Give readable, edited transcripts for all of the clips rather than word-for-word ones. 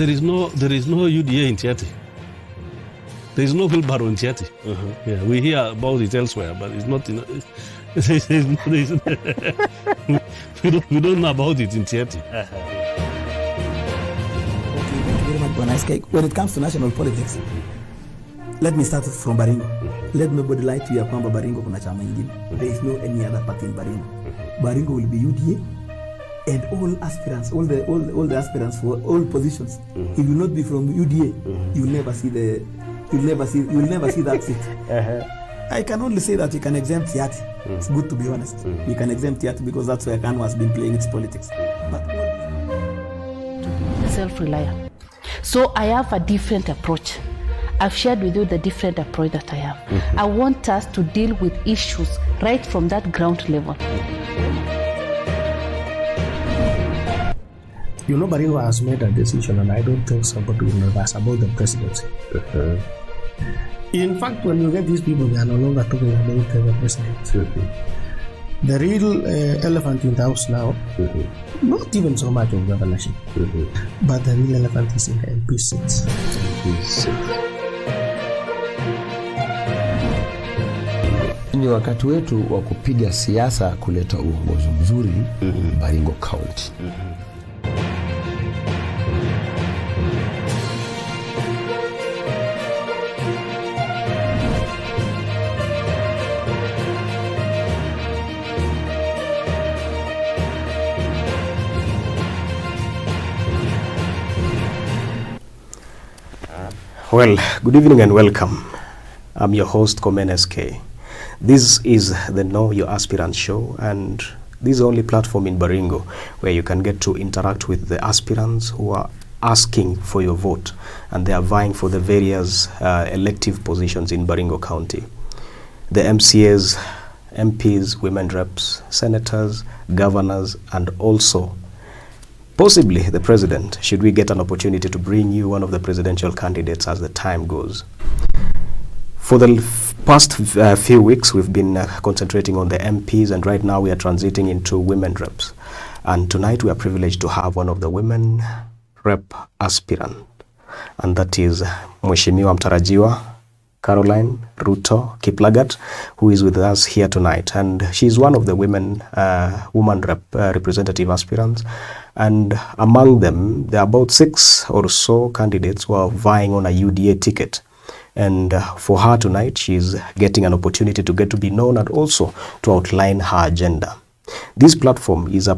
there is no UDA in Tiati. There is no wheelbarrow in Tiati. Yeah, we hear about it elsewhere, but it's not in. We don't know about it in Tiati. Okay, thank you very much, Bonaske. When it comes to national politics, let me start from Baringo. Let nobody lie to you kwamba Baringo kuna chama ingine. There is no any other party in Baringo. Baringo will be UDA, and all aspirants, all the aspirants for all positions. If you will not be from UDA, you will never see that seat. I can only say that you can exempt Tiati. It's good to be honest. You can exempt Tiati because that's where KANU has been playing its politics. But self-reliant. So I have a different approach. I've shared with you the different approach that I have. I want us to deal with issues right from that ground level. You know, Baringo has made a decision, and I don't think somebody will nervous about the presidency. In fact, when you get these people, they are no longer talking about the president. The real elephant in the house now, not even so much of governorship, but the real elephant is in the MP seats. Ni wakati wetu wa kupiga siasa kuleta uongozi mzuri Baringo County. Well, good evening and welcome. I'm your host, Komen SK. This is the Know Your Aspirant show, and this is the only platform in Baringo where you can get to interact with the aspirants who are asking for your vote, and they are vying for the various elective positions in Baringo County. The MCAs, MPs, women reps, senators, governors, and also possibly the president, should we get an opportunity to bring you one of the presidential candidates as the time goes. For the past few weeks, we've been concentrating on the MPs, and right now we are transiting into women reps. And tonight we are privileged to have one of the women rep aspirant, and that is Mheshimiwa Mtarajiwa Caroline Rutto Kiplagat, who is with us here tonight. And she's one of the women representative aspirants. And among them, there are about 6 or so candidates who are vying on a UDA ticket. And for her tonight, she's getting an opportunity to get to be known and also to outline her agenda. This platform is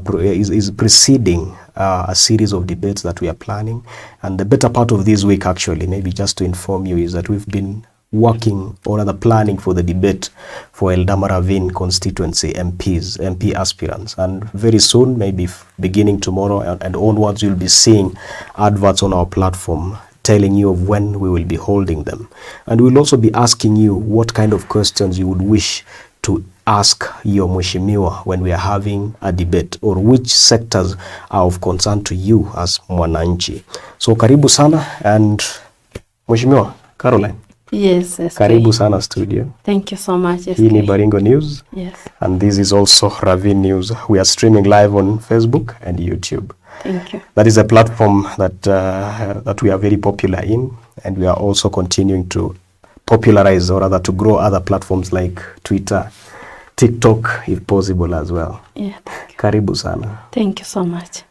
preceding a series of debates that we are planning. And the better part of this week, actually, maybe just to inform you, is that we've been working or rather planning for the debate for Ravine constituency MP aspirants. And very soon, maybe beginning tomorrow and onwards, you'll be seeing adverts on our platform telling you of when we will be holding them. And we'll also be asking you what kind of questions you would wish to ask your Mheshimiwa when we are having a debate, or which sectors are of concern to you as mwananchi. So karibu sana, and Mheshimiwa Caroline. Yes, karibu sana studio. Thank you so much. Hii ni Baringo News. Yes. And this is also Ravine News. We are streaming live on Facebook and YouTube. Thank you. That is a platform that we are very popular in, and we are also continuing to popularize, or rather to grow other platforms like Twitter, TikTok, if possible as well. Yeah. Karibu sana. Thank you so much.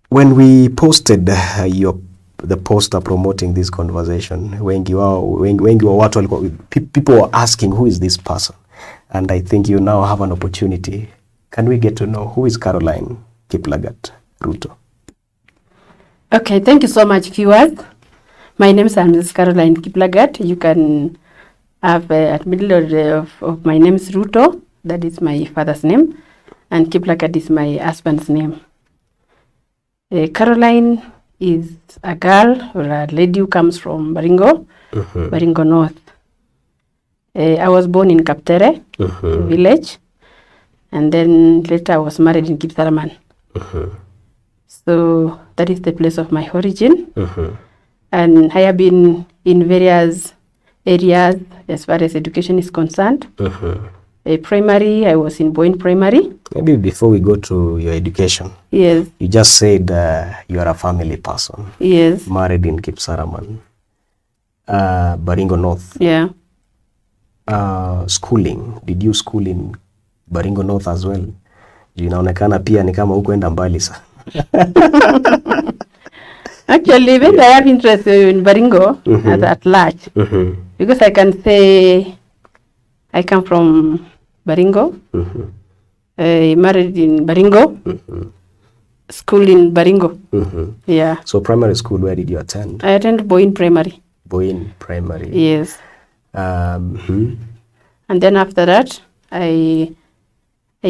When we posted the poster promoting this conversation, wengi wa watu walikuwa, people were asking, who is this person? And I think you now have an opportunity. Can we get to know who is Caroline Kiplagat Ruto? Okay, thank you so much, viewers. My name is Mrs. Caroline Kiplagat. You can have at middle of my name is Ruto. That is my father's name, and Kiplagat is my husband's name. Caroline is a girl or a lady who comes from Baringo, Baringo North. I was born in Kaptere village, and then later I was married in Kipsaraman. So that is the place of my origin. And I have been in various areas as far as education is concerned. primary, I was in Boyne Primary. Maybe before we go to your education, Yes. you just said you are a family person. Yes. Married in Kipsaraman, Baringo North. Yeah. Schooling, did you school in Baringo North as well? Inaonekana pia ni kama huko enda mbali sana. Actually, when I have interest in Baringo at large, because I can say I come from Baringo, married in Baringo, school in Baringo. Yeah. So primary school, where did you attend? I attended Boyne Primary. Boyne Primary. Yes. And then after that, I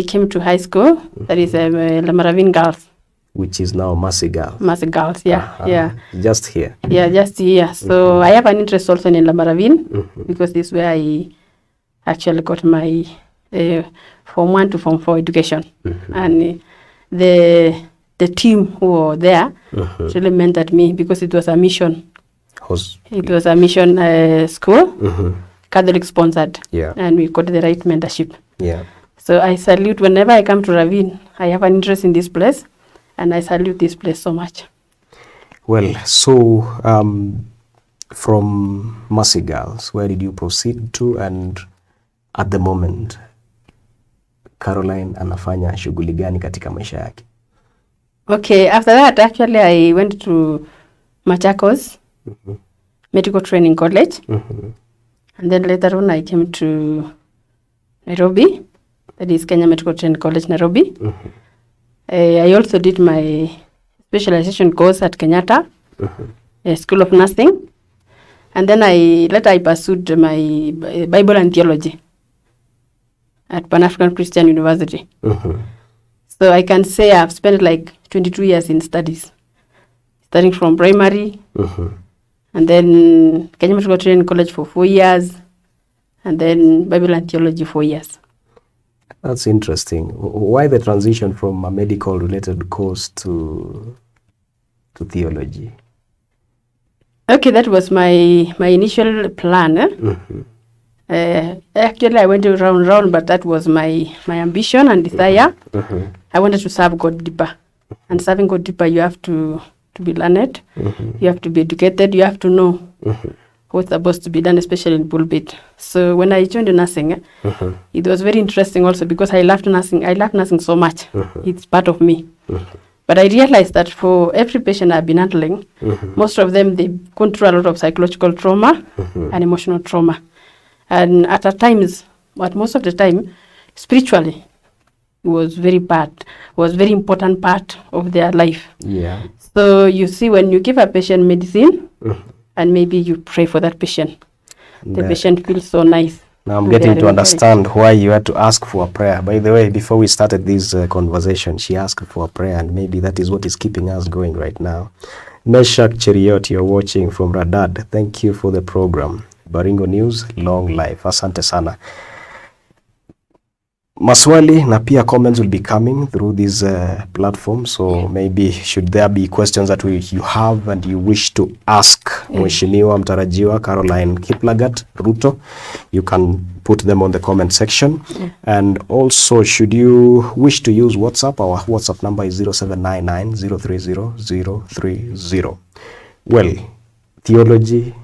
came to high school. That is Ravine Girls. Which is now Mercy Girls. Mercy Girls, yeah. Yeah. Just here. Yeah, just here. So I have an interest also in Ravine because this is where I actually got my Form 1 to Form 4 education. And the team who were there really meant at me because it was a mission. It was a mission school, Catholic sponsored. Yeah. And we got the right mentorship. Yeah. So I salute, whenever I come to Ravine, I have an interest in this place. And I salute this place so much. Well, so from Mercy Girls, where did you proceed to? And at the moment, Caroline anafanya shughuli gani katika maisha yake? Okay, after that, actually, I went to Machakos Medical Training College. And then later on, I came to Nairobi. That is Kenya Medical Training College, Nairobi. I also did my specialization course at Kenyatta School of Nursing. And then later I pursued my Bible and Theology at Pan-African Christian University. So I can say I've spent like 22 years in studies, starting from primary, and then Kenya Medical Training College for 4 years, and then Bible and Theology 4 years. That's interesting. Why the transition from a medical related course to theology? Okay, that was my initial plan. Actually, I went round, but that was my ambition and desire. I wanted to serve God deeper. And serving God deeper, you have to be learned, you have to be educated, you have to know what's supposed to be done, especially in pulpit. So when I joined nursing, it was very interesting also because I loved nursing. I love nursing so much. It's part of me. But I realized that for every patient I've been handling, most of them, they've gone through a lot of psychological trauma and emotional trauma. And at times, but most of the time, spiritually, it was very bad, was very important part of their life. Yeah. So you see, when you give a patient medicine, and maybe you pray for that patient, the patient feels so nice. Now I'm getting to understand why you had to ask for a prayer. By the way, before we started this conversation, she asked for a prayer, and maybe that is what is keeping us going right now. Meshak Cheriot, you're watching from Radad. Thank you for the program. Baringo News, long life. Asante sana. Maswali na pia comments will be coming through this platform. So maybe should there be questions that you have and you wish to ask Mheshimiwa Mtarajiwa Caroline Kiplagat Ruto, you can put them on the comment section. And also, should you wish to use WhatsApp, our WhatsApp number is 0799-030-030. Well, theology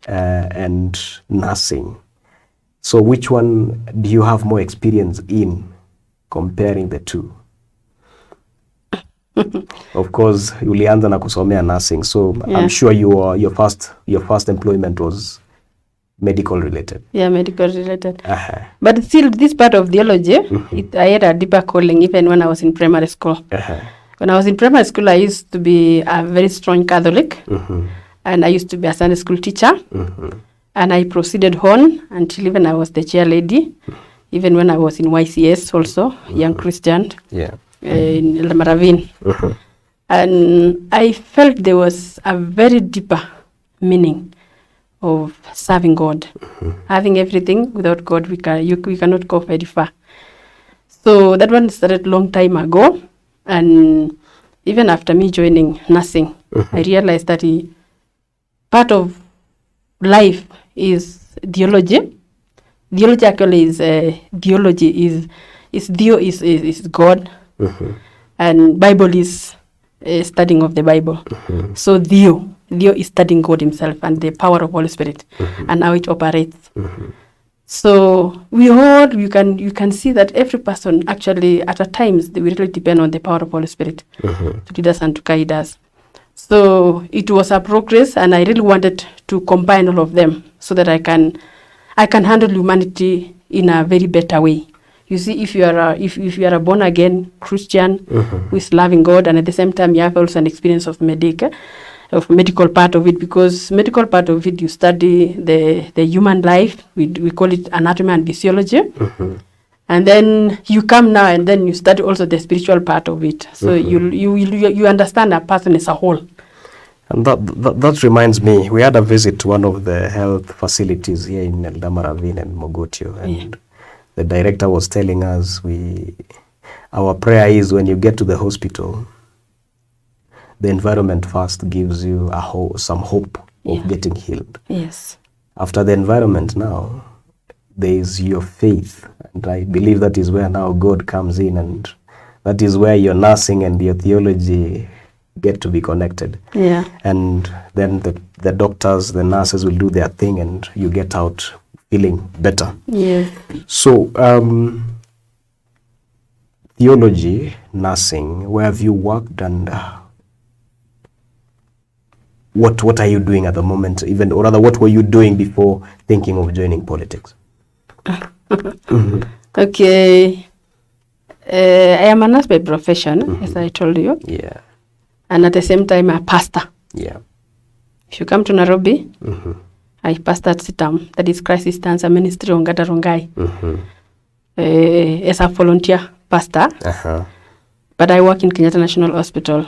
and nursing. So which one do you have more experience in comparing the two? Of course, ulianza na kusomea nursing, so I'm sure your first employment was medical related. Yeah, medical related. But still, this part of theology, I had a deeper calling even when I was in primary school. When I was in primary school, I used to be a very strong Catholic, and I used to be a Sunday school teacher. And I proceeded on until even I was the chair lady, even when I was in YCS also, young Christian, in Ravine. And I felt there was a very deeper meaning of serving God. Having everything, without God, we cannot go very far. So that one started long time ago. And even after me joining nursing, I realized that part of life is theology, theology actually is Theo is God, and Bible is studying of the Bible. So Theo is studying God himself and the power of Holy Spirit and how it operates. So you can see that every person actually at times they really depend on the power of Holy Spirit to lead us and to guide us. So it was a progress, and I really wanted to combine all of them so that I can handle humanity in a very better way. You see, if you are a born again Christian who is loving God, and at the same time you have also an experience of medical part of it, because medical part of it you study the human life. We call it anatomy and physiology. And then you come now and then you study also the spiritual part of it. So you understand a person as a whole. And that reminds me, we had a visit to one of the health facilities here in Ravine and Mogotio, and the director was telling us our prayer is when you get to the hospital, the environment first gives you some hope of getting healed. Yes. After the environment now, there is your faith, and I believe that is where now God comes in, and that is where your nursing and your theology get to be connected. Yeah. And then the doctors, the nurses will do their thing, and you get out feeling better. Yes. So theology, nursing, where have you worked, and what are you doing at the moment, even, or rather what were you doing before thinking of joining politics? Okay. I am a nurse by profession, as I told you. Yeah. And at the same time, a pastor. Yeah. If you come to Nairobi, I pastor at Sitam, that is Crisis Cancer Ministry on Gatarongai, as a volunteer pastor. But I work in Kenyatta National Hospital.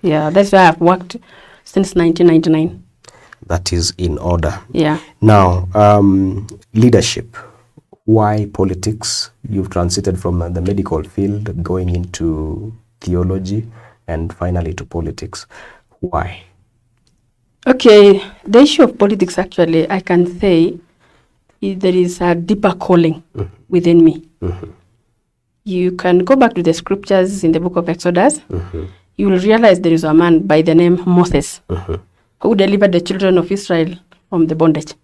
Yeah, that's where I've worked since 1999. That is in order. Yeah. Now, leadership. Why politics? You've transited from the medical field, going into theology, and finally to politics. Why? Okay, the issue of politics, actually, I can say there is a deeper calling within me. You can go back to the scriptures in the book of Exodus. You will realize there is a man by the name Moses who delivered the children of Israel from the bondage.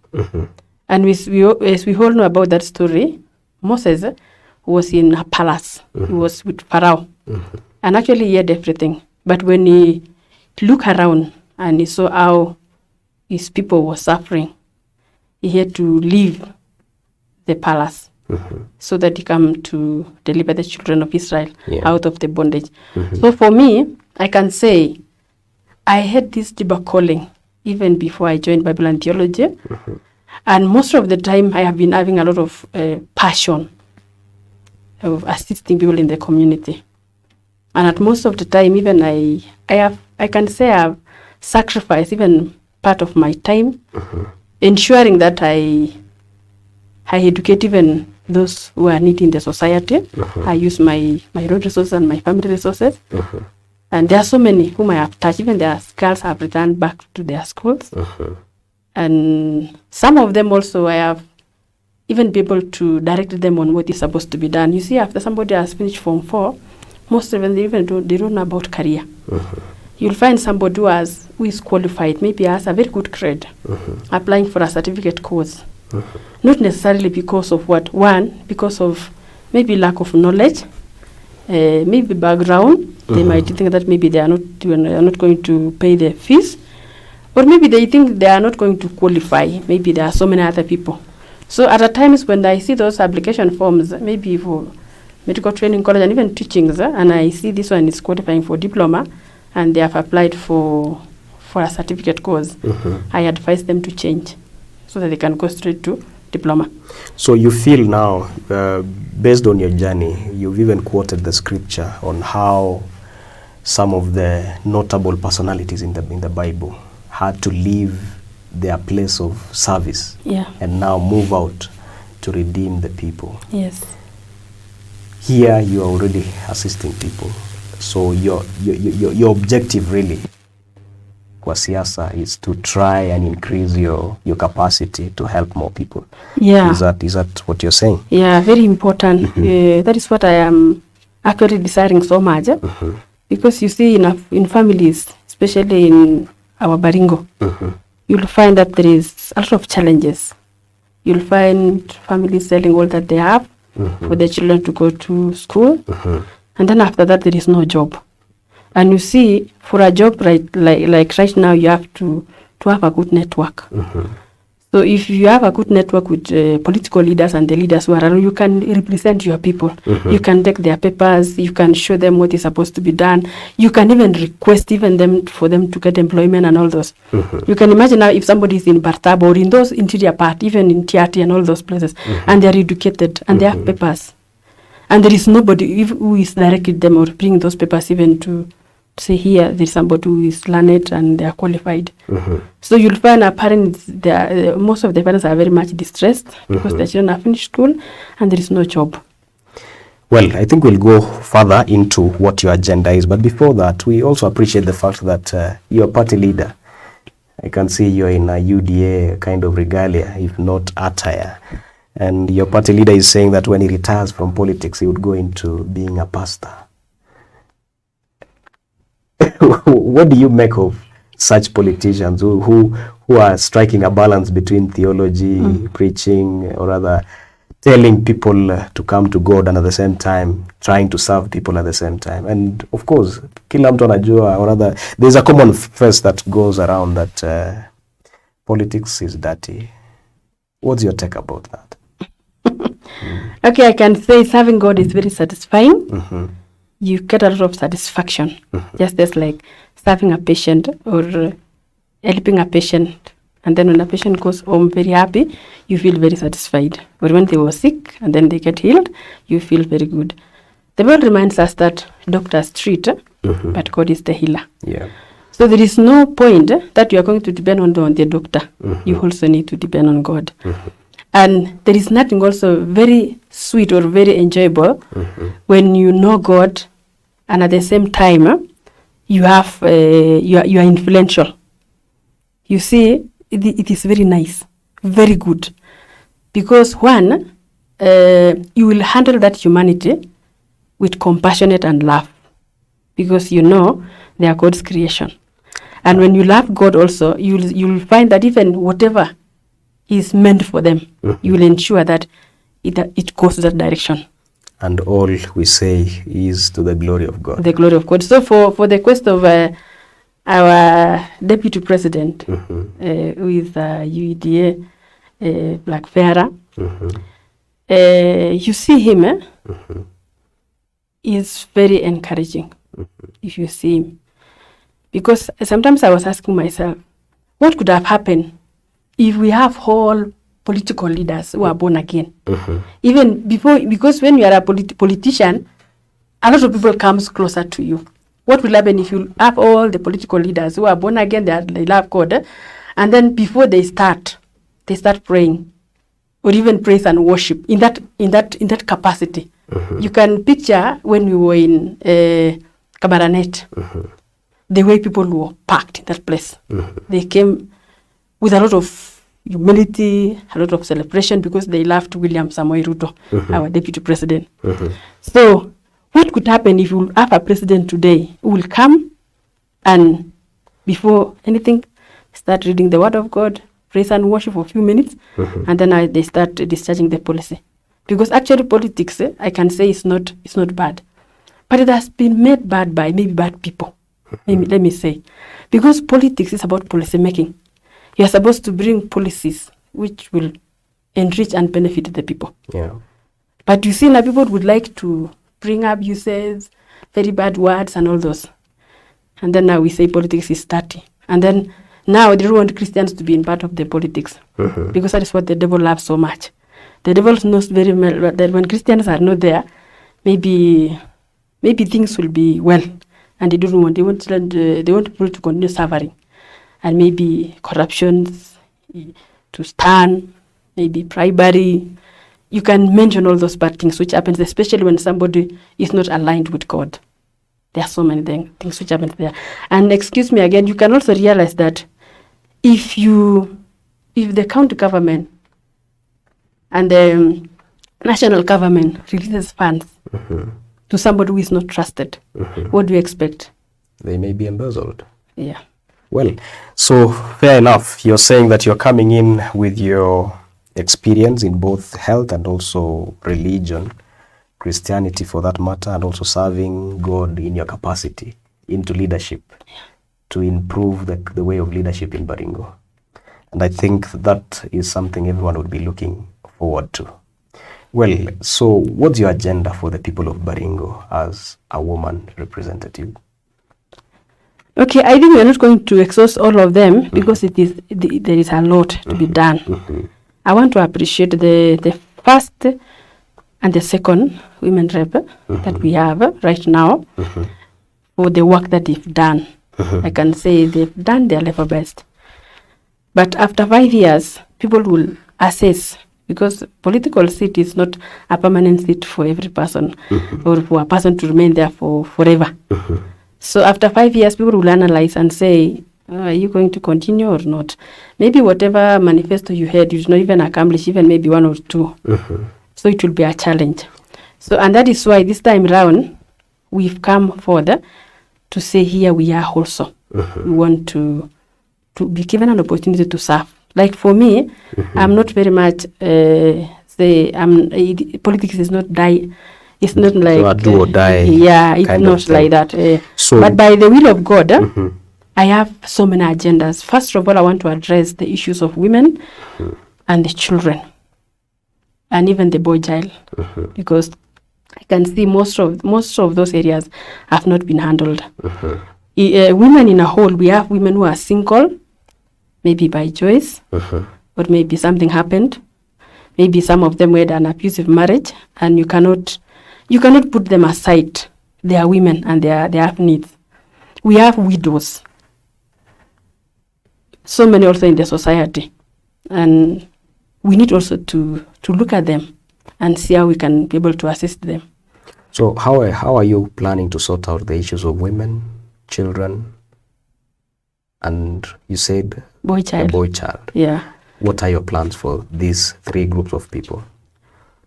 And as we all know about that story, Moses was in a palace. He was with Pharaoh. And actually he had everything. But when he looked around and he saw how his people were suffering, he had to leave the palace so that he come to deliver the children of Israel out of the bondage. So for me, I can say I had this deeper calling even before I joined Bible and theology. And most of the time I have been having a lot of passion of assisting people in the community. And at most of the time, even I can say I've sacrificed even part of my time, ensuring that I educate even those who are needing the society. I use my own resources and my family resources. And there are so many whom I have touched. Even their girls have returned back to their schools. And some of them also I have even been able to direct them on what is supposed to be done. You see, after somebody has finished Form 4, most of them they don't know about career. You'll find somebody who is qualified, maybe has a very good grade, applying for a certificate course. Not necessarily because of what? One, because of maybe lack of knowledge, maybe background. They might think that maybe they are not going to pay the fees, or maybe they think they are not going to qualify. Maybe there are so many other people. So at times when I see those application forms, maybe for medical training college and even teachings, and I see this one is qualifying for diploma, and they have applied for a certificate course, I advise them to change so that they can go straight to diploma. So you feel now, based on your journey, you've even quoted the scripture on how some of the notable personalities in the Bible had to leave their place of service and now move out to redeem the people. Yes. Here you are already assisting people. So your objective really, kwa siasa is to try and increase your capacity to help more people. Yeah. Is that what you're saying? Yeah, very important. That is what I am actually desiring so much. Because you see in families, especially in our Baringo, you'll find that there is a lot of challenges. You'll find families selling all that they have for their children to go to school. And then after that, there is no job. And you see, for a job like right now, you have to have a good network. So if you have a good network with political leaders and the leaders who are around, you can represent your people. You can take their papers. You can show them what is supposed to be done. You can even request for them to get employment and all those. You can imagine now if somebody is in Bartab or in those interior part, even in Tiati and all those places, and they are educated and they have papers. And there is nobody who is directing them or bring those papers even to say here there is somebody who is learned and they are qualified. So you'll find our parents, most of the parents are very much distressed because their children have finished school and there is no job. Well, I think we'll go further into what your agenda is. But before that, we also appreciate the fact that you're a party leader. I can see you're in a UDA kind of regalia, if not attire. And your party leader is saying that when he retires from politics, he would go into being a pastor. What do you make of such politicians who are striking a balance between theology, preaching, or rather telling people to come to God and at the same time trying to serve people at the same time? And of course, kila mtu anajua, or rather, there's a common phrase that goes around that politics is dirty. What's your take about that? Okay, I can say serving God is very satisfying. You get a lot of satisfaction, just as like serving a patient or helping a patient. And then when a patient goes home very happy, you feel very satisfied. Or when they were sick and then they get healed, you feel very good. The Bible reminds us that doctors treat, but God is the healer. Yeah. So there is no point that you are going to depend on the doctor. You also need to depend on God. And there is nothing also very sweet or very enjoyable when you know God and at the same time you have you are influential. You see, it is very nice, very good, because one, you will handle that humanity with compassionate and love, because you know they are God's creation. And when you love God also, you will find that even whatever is meant for them, you will ensure that it goes to that direction. And all we say is to the glory of God. The glory of God. So for the quest of our deputy president, who is UEDA, Black Farah, you see him, is very encouraging if you see him. Because sometimes I was asking myself, what could have happened if we have whole political leaders who are born again? Even before, because when you are a politician, a lot of people comes closer to you. What will happen if you have all the political leaders who are born again, they love God, and then before they start praying, or even praise and worship in that capacity. You can picture when we were in Kabarnet, the way people were packed in that place. They came with a lot of humility, a lot of celebration, because they loved William Samoei Ruto, our deputy president. So what could happen if you have a president today who will come and before anything start reading the word of God, praise and worship for a few minutes, and then they start discharging the policy? Because actually politics, I can say it's not bad, but it has been made bad by maybe bad people. Let me say, because politics is about policy making. You are supposed to bring policies which will enrich and benefit the people. Yeah. But you see now people would like to bring abuses, very bad words and all those. And then now we say politics is dirty. And then now they don't want Christians to be in part of the politics. Because that is what the devil loves so much. The devil knows very well that when Christians are not there, maybe things will be well. And they want people to continue suffering. And maybe corruptions to stand, maybe bribery. You can mention all those bad things which happens, especially when somebody is not aligned with God. There are so many things which happen there. And excuse me again, you can also realize that if the county government and the national government releases funds to somebody who is not trusted, what do you expect? They may be embezzled. Yeah. Well, so fair enough. You're saying that you're coming in with your experience in both health and also religion, Christianity for that matter, and also serving God in your capacity into leadership to improve the way of leadership in Baringo. And I think that is something everyone would be looking forward to. Well, so what's your agenda for the people of Baringo as a woman representative? Okay, I think we are not going to exhaust all of them because there is a lot to be done. I want to appreciate the first and the second women rep that we have right now for the work that they've done. I can say they've done their level best. But after 5 years, people will assess, because political seat is not a permanent seat for every person or for a person to remain there for forever. So after 5 years, people will analyze and say, are you going to continue or not? Maybe whatever manifesto you had, you did not even accomplish even maybe 1 or 2. So it will be a challenge. So, and that is why this time round, we've come further to say here we are also. We want to be given an opportunity to serve. Like for me, I'm not very much, politics is not die. It's not like so a do or die. Yeah, it's not like that. But by the will of God, I have so many agendas. First of all, I want to address the issues of women and the children, and even the boy child, because I can see most of those areas have not been handled. Women in a whole, we have women who are single, maybe by choice, or maybe something happened. Maybe some of them had an abusive marriage, and you cannot put them aside. They are women and they have needs. We have widows. So many also in the society. And we need also to look at them and see how we can be able to assist them. So how are you planning to sort out the issues of women, children, and you said boy child? The boy child. Yeah. What are your plans for these 3 groups of people?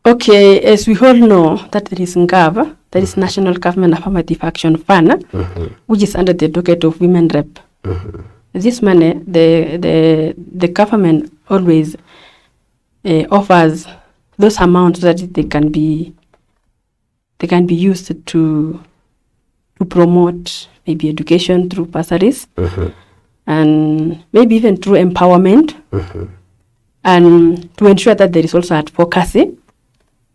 Okay, as we all know that there is NGAV, that is National Government Affirmative Action Fund, which is under the docket of Women Rep. This money, the government always offers those amounts that they can be used to promote maybe education through bursaries, and maybe even through empowerment, and to ensure that there is also advocacy.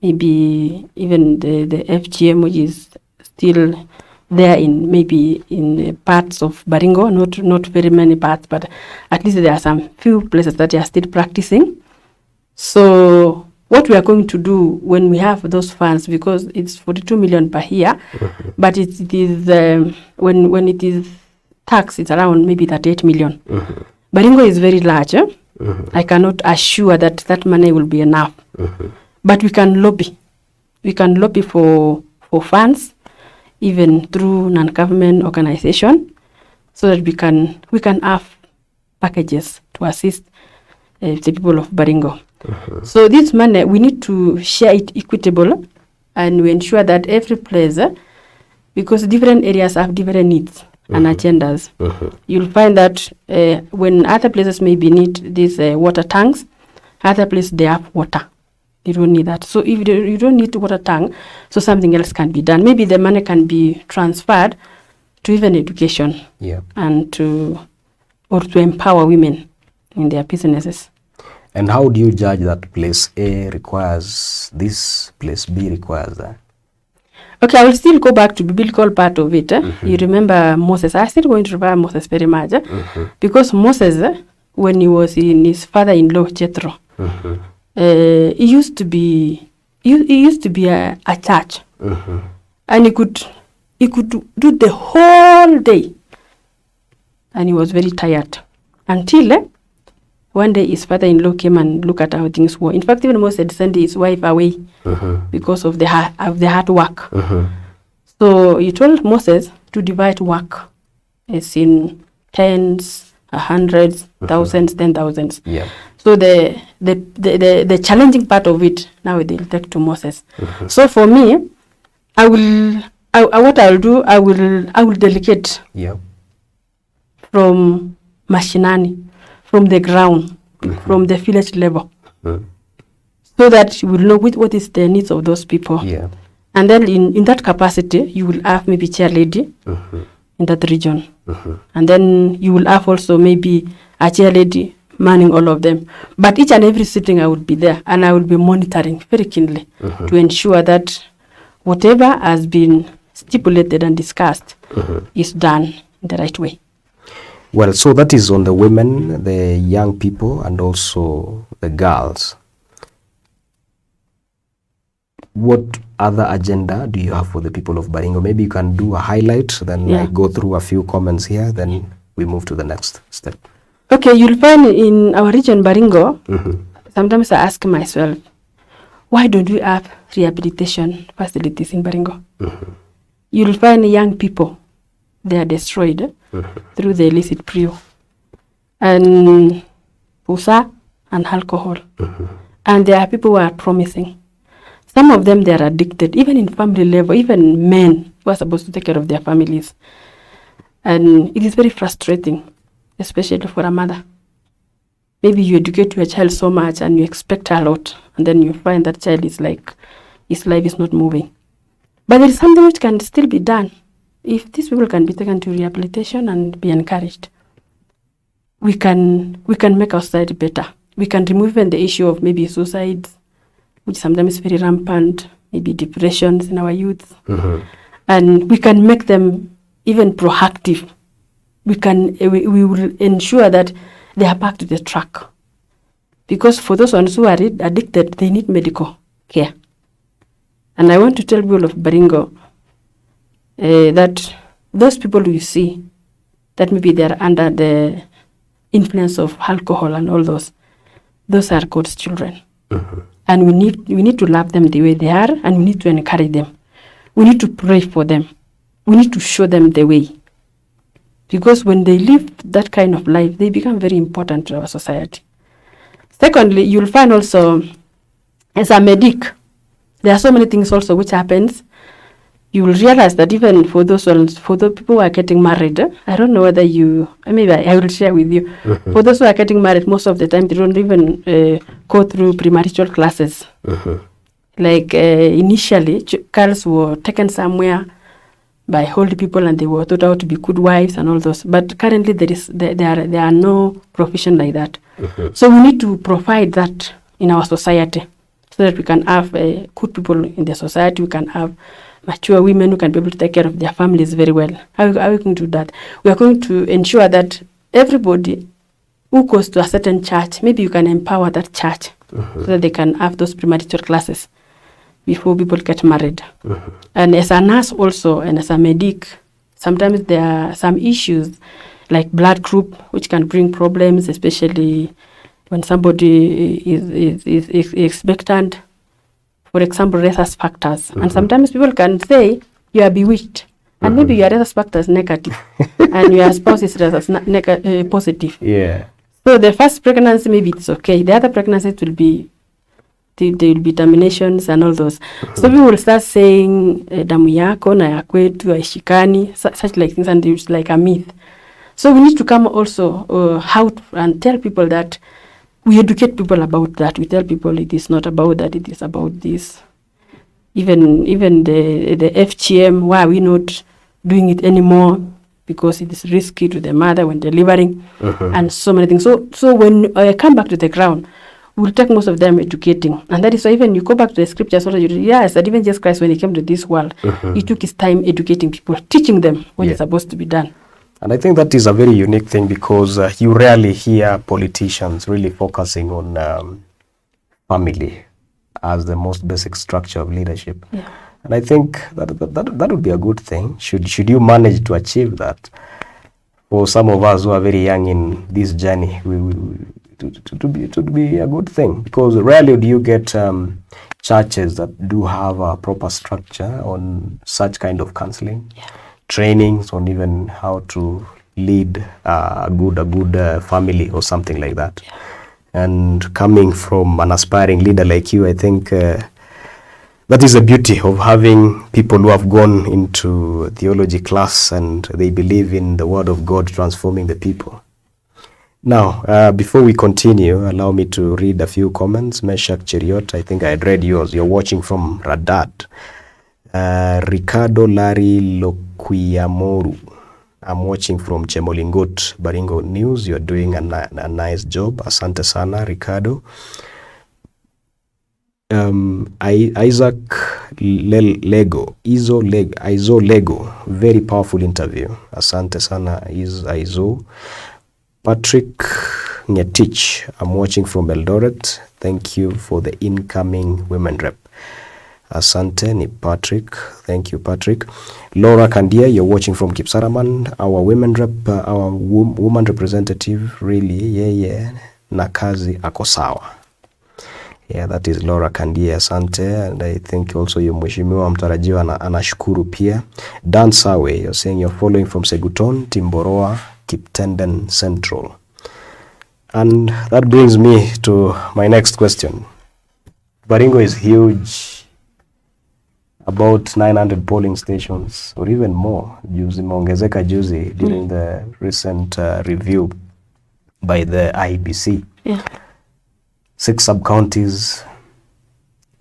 Maybe even the FGM, which is still there in parts of Baringo, not very many parts, but at least there are some few places that they are still practicing. So what we are going to do when we have those funds, because it's 42 million per year, but it is when it is tax, it's around maybe 38 million. Baringo is very large. I cannot assure that money will be enough. But we can lobby. We can lobby for funds, even through non-government organization, so that we can have packages to assist the people of Baringo. So this money, we need to share it equitable, and we ensure that every place, because different areas have different needs and agendas. You'll find that when other places maybe need these water tanks, other places they have water. You don't need that. So if you don't need water tank, so something else can be done. Maybe the money can be transferred to even education, and to empower women in their businesses. And how do you judge that place A requires this, place B requires that? Okay, I will still go back to the biblical part of it. You remember Moses. I'm still going to remember Moses very much, because Moses, when he was in his father-in-law Jethro, he used to be a church, and he could do the whole day, and he was very tired until one day his father-in-law came and looked at how things were. In fact, even Moses sent his wife away because of the hard work. So he told Moses to divide work as in tens, hundreds, thousands, 10,000s. Yeah. So the challenging part of it now they'll take to Moses. So for me, what I'll do, I will delegate from mashinani, from the ground, from the village level, so that you will know what is the needs of those people. Yeah. And then in that capacity, you will have maybe chair lady in that region. And then you will have also maybe a chair lady manning all of them. But each and every sitting I would be there, and I will be monitoring very keenly to ensure that whatever has been stipulated and discussed is done in the right way. Well, so that is on the women, the young people, and also the girls. What other agenda do you have for the people of Baringo? Maybe you can do a highlight, then I go through a few comments here, then we move to the next step. Okay, you'll find in our region, Baringo, sometimes I ask myself, why don't we have rehabilitation facilities in Baringo? You'll find young people, they are destroyed through the illicit brew and pusa and alcohol. And there are people who are promising. Some of them, they are addicted, even in family level, even men who are supposed to take care of their families. And it is very frustrating, especially for a mother. Maybe you educate your child so much and you expect a lot, and then you find that child is like, his life is not moving. But there is something which can still be done. If these people can be taken to rehabilitation and be encouraged, we can make our society better. We can remove even the issue of maybe suicides, which sometimes is very rampant, maybe depressions in our youth. And we can make them even proactive. We will ensure that they are back to the track. Because for those ones who are addicted, they need medical care. And I want to tell people of Baringo that those people you see, that maybe they are under the influence of alcohol and all those are God's children. And we need to love them the way they are, and we need to encourage them. We need to pray for them. We need to show them the way. Because when they live that kind of life, they become very important to our society. Secondly, you'll find also, as a medic, there are so many things also which happens. You will realize that even for the people who are getting married, I don't know whether maybe I will share with you. For those who are getting married, most of the time they don't even go through premarital classes. Like initially, girls were taken somewhere by old people and they were thought out to be good wives and all those. But currently there are no profession like that. So we need to provide that in our society so that we can have good people in the society. We can have mature women who can be able to take care of their families very well. How are we going to do that? We are going to ensure that everybody who goes to a certain church, maybe you can empower that church so that they can have those premarital classes before people get married. And as a nurse also, and as a medic, sometimes there are some issues like blood group, which can bring problems, especially when somebody is expectant. For example, rhesus factors. And sometimes people can say, you are bewitched. And maybe your rhesus factor is negative. And your spouse is rhesus positive. Yeah. So the first pregnancy, maybe it's okay. The other pregnancies will be, there will be terminations and all those. So we will start saying, damu yako na ya kwetu haishikani, such like things, and it's like a myth. So we need to come also out and tell people that we educate people about that. We tell people it is not about that, it is about this. Even the FGM, why are we not doing it anymore? Because it is risky to the mother when delivering, and so many things. So when I come back to the ground, we'll take most of them educating. And that is why even you go back to the scriptures, you realize that even Jesus Christ, when he came to this world, he took his time educating people, teaching them what is supposed to be done. And I think that is a very unique thing because you rarely hear politicians really focusing on family as the most basic structure of leadership. Yeah. And I think that would be a good thing. Should you manage to achieve that, for some of us who are very young in this journey, to be a good thing, because rarely do you get churches that do have a proper structure on such kind of counseling. Yeah. trainings on even how to lead a good family or something like that. And coming from an aspiring leader like you, I think that is the beauty of having people who have gone into theology class and they believe in the word of God transforming the people. Now, before we continue, allow me to read a few comments. Meshak Cheriot, I think I had read yours. You're watching from Radat. Ricardo Larry Loquiamoru, I'm watching from Chemolingot, Baringo News. You're doing a nice job. Asante sana, Ricardo. Isaac Lego, Izo Lego, very powerful interview. Asante sana, Izo. Patrick Nyetich, I'm watching from Eldoret. Thank you for the incoming women rep. Asante ni Patrick. Thank you, Patrick. Laura Kandia, you're watching from Kipsaraman. Our women rep, our woman representative, really, Nakazi Akosawa. Yeah, that is Laura Kandia. Asante. And I think also your mheshimiwa mtarajiwa anashukuru pia. Dan Sawe, you're saying you're following from Seguton, Timboroa, Kiptenden Central. And that brings me to my next question. Baringo is huge. About 900 polling stations or even more. Juzi imeongezeka juzi during the recent review by the IBC. Yeah. 6 sub-counties,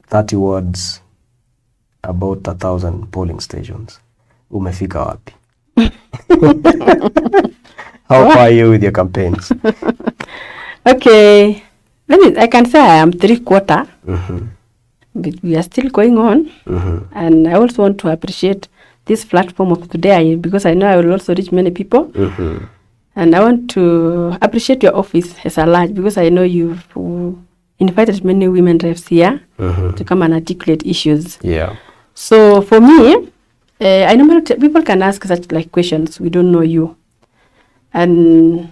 30 wards, about 1,000 polling stations. Umefika wapi? How far are you with your campaigns? Okay, I can say I am 3/4. But we are still going on. And I also want to appreciate this platform of today because I know I will also reach many people. And I want to appreciate your office as a large because I know you've invited many women reps here to come and articulate issues. Yeah. So for me, I know people can ask such like questions. We don't know you. And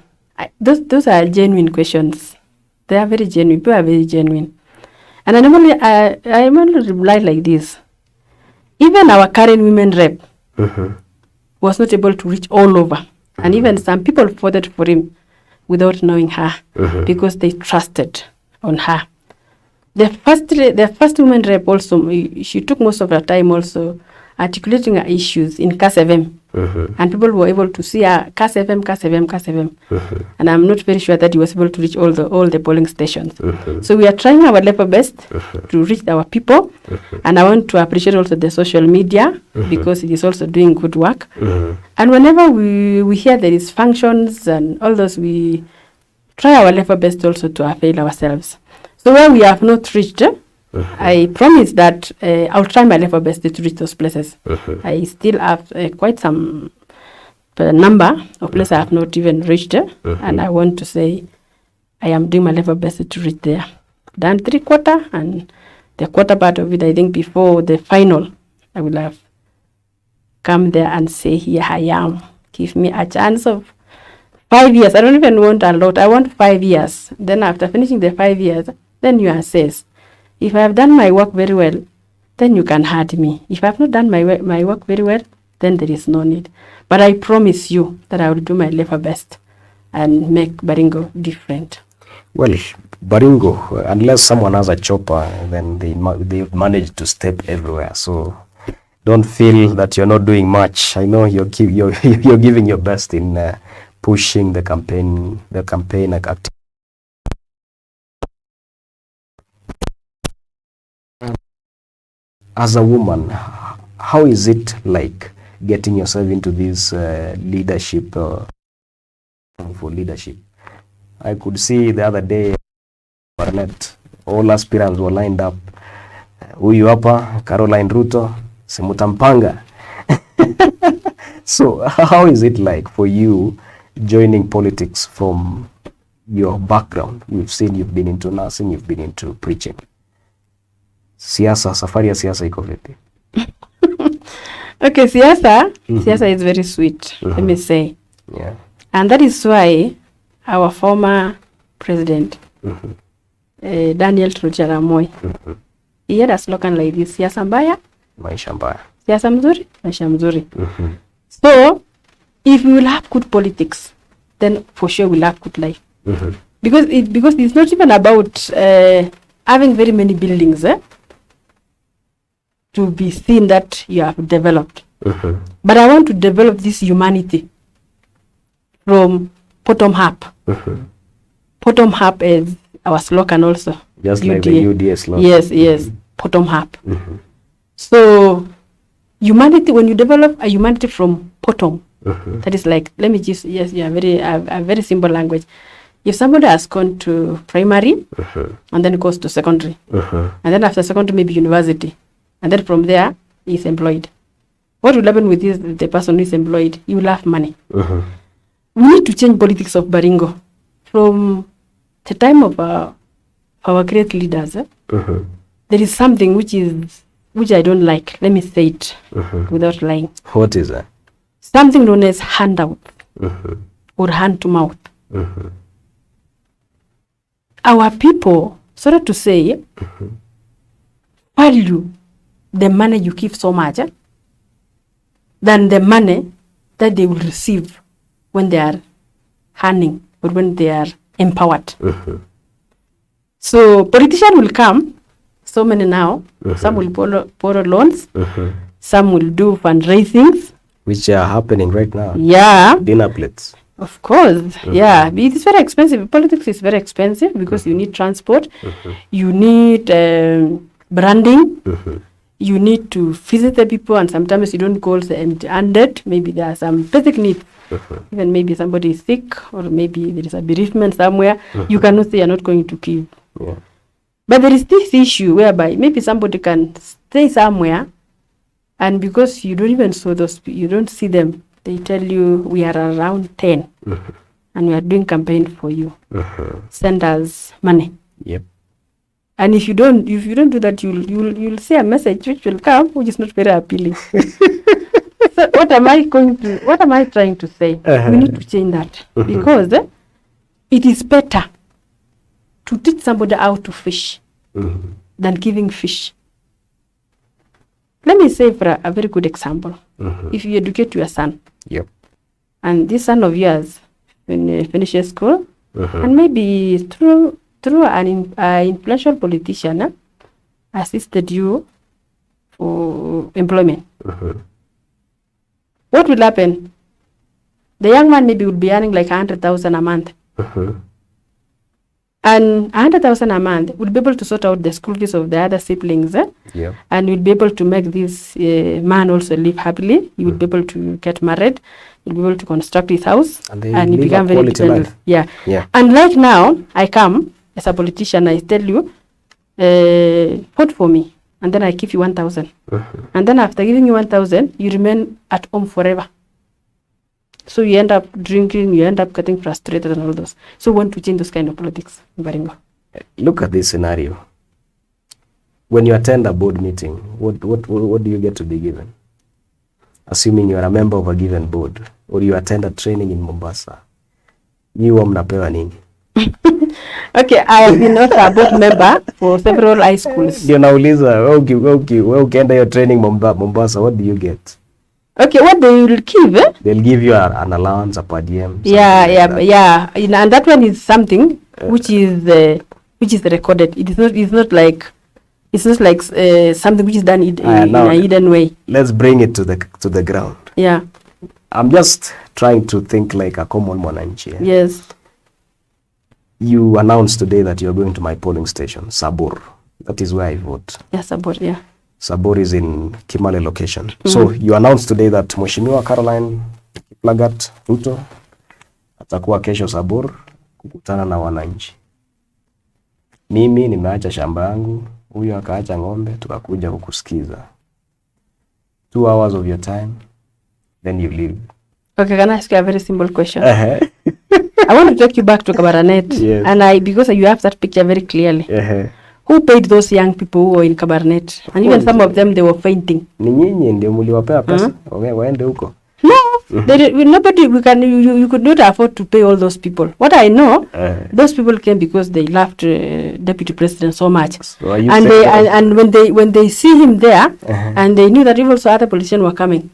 those are genuine questions. They are very genuine. People are very genuine. And I normally reply like this. Even our current women rep was not able to reach all over. And even some people voted for him without knowing her because they trusted on her. The first women rep also, she took most of her time also articulating her issues in KSFM. And people were able to see her KSFM. And I'm not very sure that he was able to reach all the polling stations. So we are trying our level best to reach our people. And I want to appreciate also the social media because it is also doing good work. And whenever we hear there is functions and all those, we try our level best also to avail ourselves. So where we have not reached, I promise that I'll try my level best to reach those places. I still have quite some number of places I have not even reached, and I want to say I am doing my level best to reach there. Done 3/4, and the quarter part of it, I think before the final, I will have come there and say, here I am. Give me a chance of 5 years. I don't even want a lot. I want 5 years. Then after finishing the 5 years, then you assess. If I have done my work very well, then you can hurt me. If I have not done my work very well, then there is no need. But I promise you that I will do my level best and make Baringo different. Well, Baringo, unless someone has a chopper, then they've managed to step everywhere. So don't feel that you're not doing much. I know you're giving your best in pushing the campaign activity. As a woman, how is it like getting yourself into this leadership for leadership? I could see the other day, Kabarnet, all aspirants were lined up. Huyu hapa, Caroline Ruto, Semutampanga. So how is it like for you joining politics from your background? We've seen you've been into nursing, you've been into preaching. Siasa, safari ya siasa iko vipi? Okay, siasa is very sweet, let me say. Yeah. And that is why our former president, Daniel Toroitich, he had a slogan like this, siasa mbaya, Maisha mbaya. siasa mzuri, maisha mzuri. So, if we will have good politics, then for sure we'll have good life. Because it's not even about having very many buildings to be seen that you have developed. But I want to develop this humanity from bottom up. Bottom up is our slogan also. Just like the UDA slogan. Yes, bottom up. So humanity, when you develop a humanity from bottom, that is like, let me just, a very simple language. If somebody has gone to primary and then goes to secondary, and then after secondary maybe university, and then from there he's employed. What will happen with the person who is employed? You will have money. We need to change politics of Baringo from the time of our great leaders. There is something which I don't like. Let me say it without lying. What is that? Something known as handout or hand to mouth. Our people, sorry to say, value the money you give so much than the money that they will receive when they are earning or when they are empowered. So politicians will come, so many now. Some will borrow loans. Some will do fundraisings, which are happening right now. Yeah. Dinner plates. Of course. Yeah. It is very expensive. Politics is very expensive because you need transport. You need branding. You need to visit the people, and sometimes you don't go empty-handed. Maybe there are some basic needs. Even maybe somebody is sick, or maybe there is a bereavement somewhere. You cannot say you're not going to give. But there is this issue whereby maybe somebody can stay somewhere, and because you don't even saw those, you don't see them, they tell you we are around 10, and we are doing campaign for you. Send us money. And if you don't do that, you'll see a message which will come, which is not very appealing. So what am I trying to say? We need to change that because it is better to teach somebody how to fish than giving fish. Let me say for a very good example. If you educate your son, and this son of yours finishes school, and maybe through an influential politician assisted you for employment, what will happen? The young man maybe will be earning like 100,000 a month. And 100,000 a month will be able to sort out the school fees of the other siblings, and will be able to make this man also live happily. He will be able to get married. He'll be able to construct his house, and he become very dependent. And like now, I come as a politician, I tell you, vote for me, and then I give you 1,000. And then after giving you 1,000, you remain at home forever. So you end up drinking, you end up getting frustrated and all those. So we want to change those kind of politics in Baringo. Look at this scenario. When you attend a board meeting, what do you get to be given? Assuming you are a member of a given board, or you attend a training in Mombasa, you mnapewa nini? Okay, I have been also a board member for several high schools. Ndio nauliza, wewe ukienda your training Mombasa, what do you get? Okay, what they will give? They'll give you an allowance, a per diem. Yeah. And that one is something which is recorded. It's not like something which is done in a hidden way. Let's bring it to the ground. Yeah. I'm just trying to think like a common mwananchi. Yes. You announced today that you're going to my polling station, Sabur. That is where I vote. Yeah, Sabur, yeah. Sabur is in Kimale location. So you announced today that Mheshimiwa Caroline Kiplagat Ruto atakuwa kesho Sabur kukutana na wananchi. Mimi nimeacha shamba yangu, huyu akaacha ng'ombe, tukakuja kukusikiza. 2 hours of your time, then you leave. Okay, can I ask you a very simple question? I want to take you back to Kabarnet. Yes. And because you have that picture very clearly. Who paid those young people who were in Kabarnet? And even some of them, they were fainting. Ni nyinyi ndio mliwapea pesa waende huko. No, Nobody, you could not afford to pay all those people. What I know, those people came because they loved Deputy President so much. So and when they see him there, and they knew that also other politicians were coming,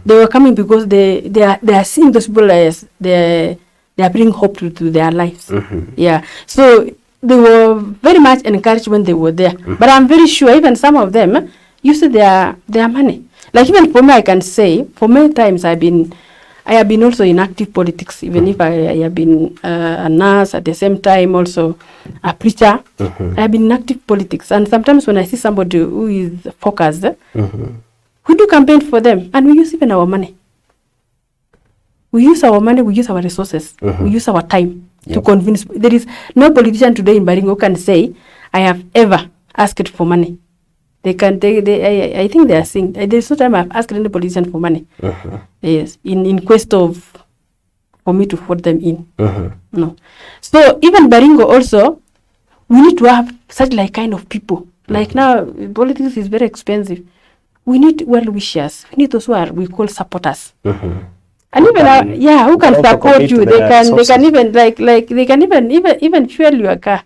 they were coming because they are seeing those people as they are bringing hope to their lives. Yeah. So they were very much encouraged when they were there. But I'm very sure even some of them used their money. Like even for me, I can say, for many times I have been also in active politics, even if I have been a nurse at the same time, also a preacher. I have been in active politics. And sometimes when I see somebody who is focused, we do campaign for them, and we use even our money. We use our money, we use our resources, we use our time to convince. There is no politician today in Baringo can say, I have ever asked for money. I think they are saying, there's no time I've asked any politician for money. Yes, in quest of, for me to vote them in. No. So even Baringo also, we need to have such like kind of people. Like now, politics is very expensive. We need well-wishers. We need those who we call supporters. And even who can support you? They can even they can even fuel your car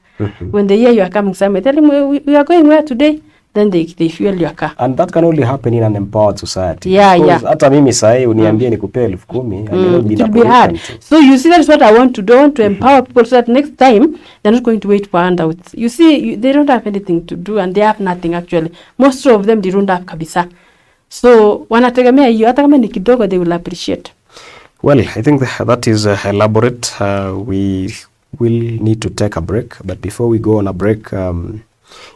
when they hear you are coming somewhere. Tell them we are going where today. Then they fuel your car. And that can only happen in an empowered society. Hata mimi sahi uniambie nikupee 10,000, it will be hard. So you see, that's what I want to do. I want to empower people so that next time they're not going to wait for handouts. You see, they don't have anything to do and they have nothing actually. Most of them, they don't have kabisa. So wanategemea hiyo, hata kama ni kidogo, they will appreciate. Well, I think that is elaborate. We will need to take a break. But before we go on a break,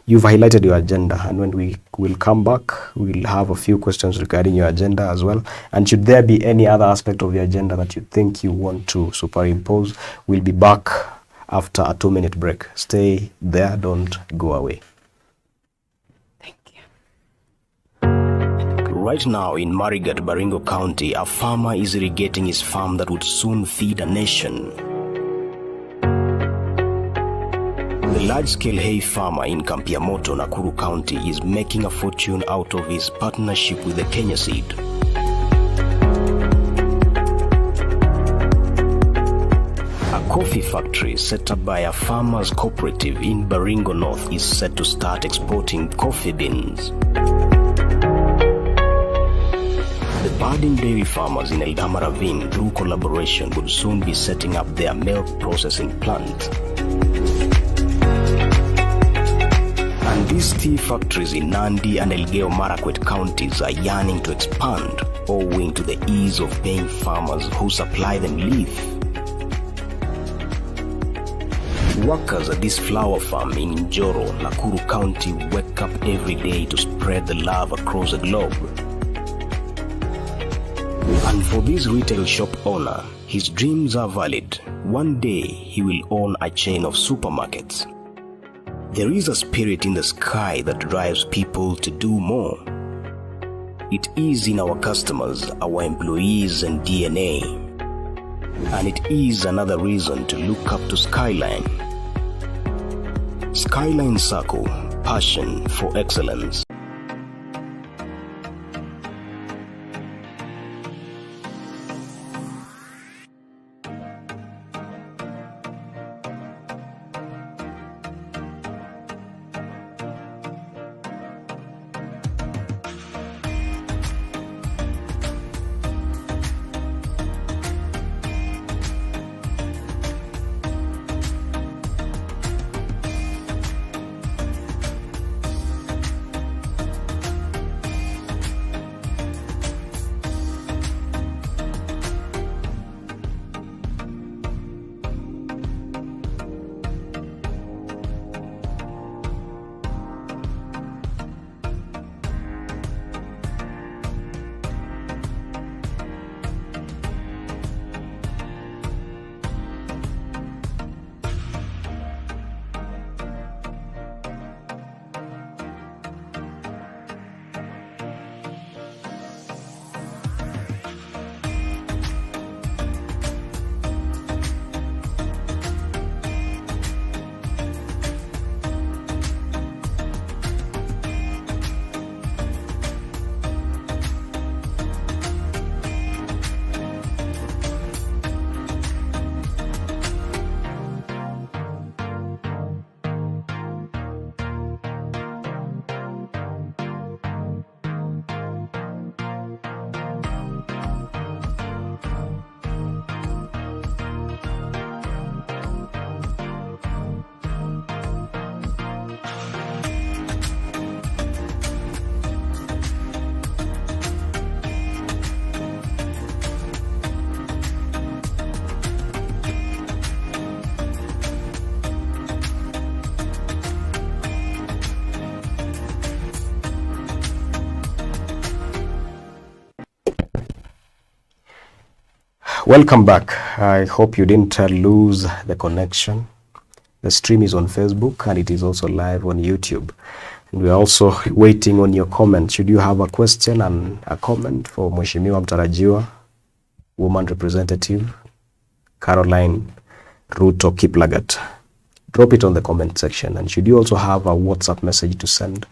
you've highlighted your agenda, and when we will come back, we'll have a few questions regarding your agenda as well. And should there be any other aspect of the agenda that you think you want to superimpose, we'll be back after a 2-minute break. Stay there, don't go away. Thank you. Right now in Marigat, Baringo County, a farmer is irrigating his farm that would soon feed a nation. The large-scale hay farmer in Kampiamoto, Nakuru County, is making a fortune out of his partnership with the Kenya Seed. A coffee factory set up by a farmers' cooperative in Baringo North is set to start exporting coffee beans. The budding dairy farmers in Ravine, through collaboration, would soon be setting up their milk processing plant. And these tea factories in Nandi and Elgeyo Marakwet counties are yearning to expand, owing to the ease of paying farmers who supply them leaf. Workers at this flower farm in Njoro, Nakuru County, wake up every day to spread the love across the globe. And for this retail shop owner, his dreams are valid. One day he will own a chain of supermarkets. There is a spirit in the sky that drives people to do more. It is in our customers, our employees and DNA. And it is another reason to look up to Skyline. Skyline Circle, passion for excellence. welcome back. I hope you didn't lose the connection. The stream is on Facebook and it is also live on YouTube. And we are also waiting on your comments. Should you have a question and a comment for Mheshimiwa Mtarajiwa, Woman Representative Caroline Rutto Kiplagat, drop it on the comment section. And should you also have a WhatsApp message to send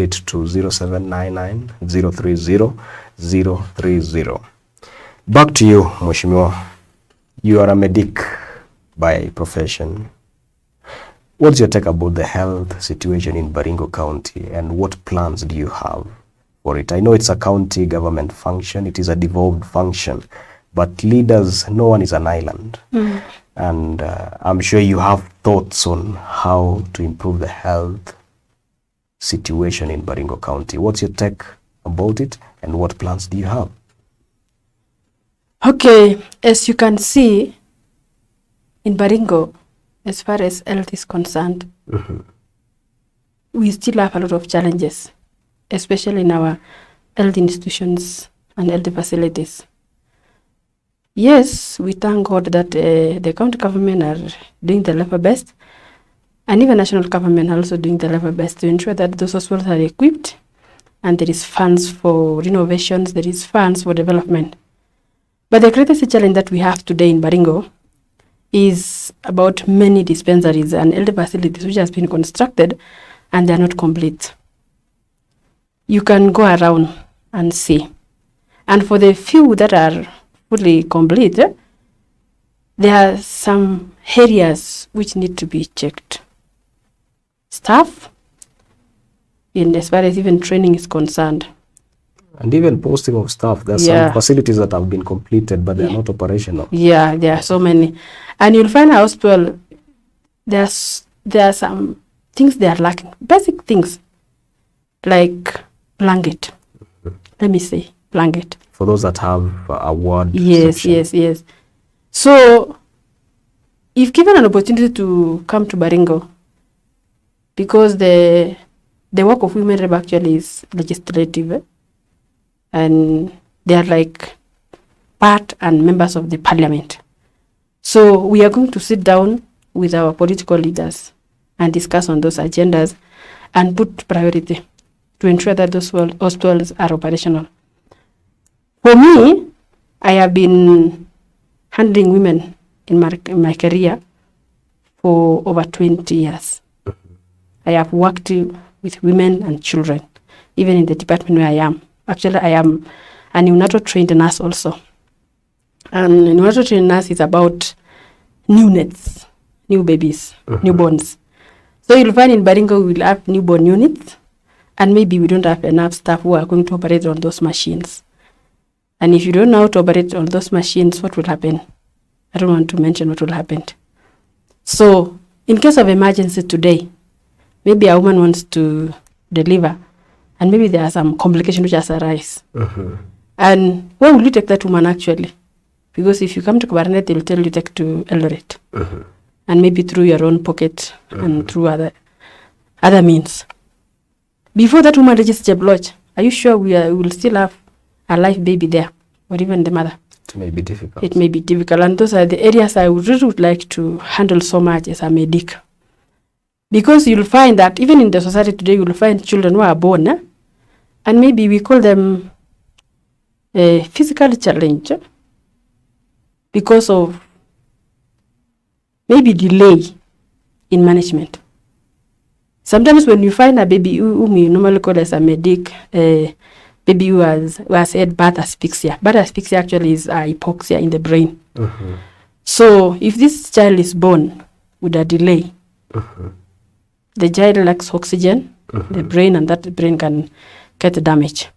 it to 0799 030 030. Back to you, Mheshimiwa. You are a medic by profession. What's your take about the health situation in Baringo County and what plans do you have for it? I know it's a county government function, it is a devolved function, but leaders, no one is an island. And I'm sure you have thoughts on how to improve the health situation in Baringo County. What's your take about it and what plans do you have? Okay, as you can see, in Baringo, as far as health is concerned, we still have a lot of challenges, especially in our health institutions and health facilities. Yes, we thank God that the county government are doing the level best, and even national government are also doing the level best to ensure that those hospitals are equipped and there is funds for renovations, there is funds for development. But the greatest challenge that we have today in Baringo is about many dispensaries and health facilities which has been constructed and they are not complete. You can go around and see. And for the few that are fully complete, there are some areas which need to be checked. Staff, and as far as even training is concerned. And even posting of staff, there are some facilities that have been completed, but they are not operational. Yeah, there are so many. And you'll find a hospital, there are some things they are lacking. Basic things, like blanket. Let me say, blanket. For those that have a ward. Yes. So, if given an opportunity to come to Baringo, because the work of women rep actually is legislative, and they are like part and members of the parliament. So we are going to sit down with our political leaders and discuss on those agendas and put priority to ensure that those hospitals are operational. For me, I have been handling women in my career for over 20 years. I have worked with women and children, even in the department where I am. Actually, I am a neonatal trained nurse also. And neonatal trained nurse is about neonates, new babies, newborns. So you'll find in Baringo we'll have newborn units, and maybe we don't have enough staff who are going to operate on those machines. And if you don't know how to operate on those machines, what will happen? I don't want to mention what will happen. So, in case of emergency today, maybe a woman wants to deliver, and maybe there are some complications which has arise. And where will you take that woman actually? Because if you come to Kabarnet, they'll tell you take to Eldoret. And maybe through your own pocket and through other means. Before that woman reaches Jeblodge, are you sure we will still have a live baby there, or even the mother? It may be difficult. It may be difficult, and those are the areas I would like to handle so much as a medic. Because you'll find that even in the society today, you'll find children who are born, and maybe we call them a physical challenge because of maybe delay in management. Sometimes when you find a baby whom you normally call as a medic, baby who has had birth asphyxia. Birth asphyxia actually is hypoxia in the brain. So if this child is born with a delay, the child lacks oxygen, the brain, and that brain can get damaged.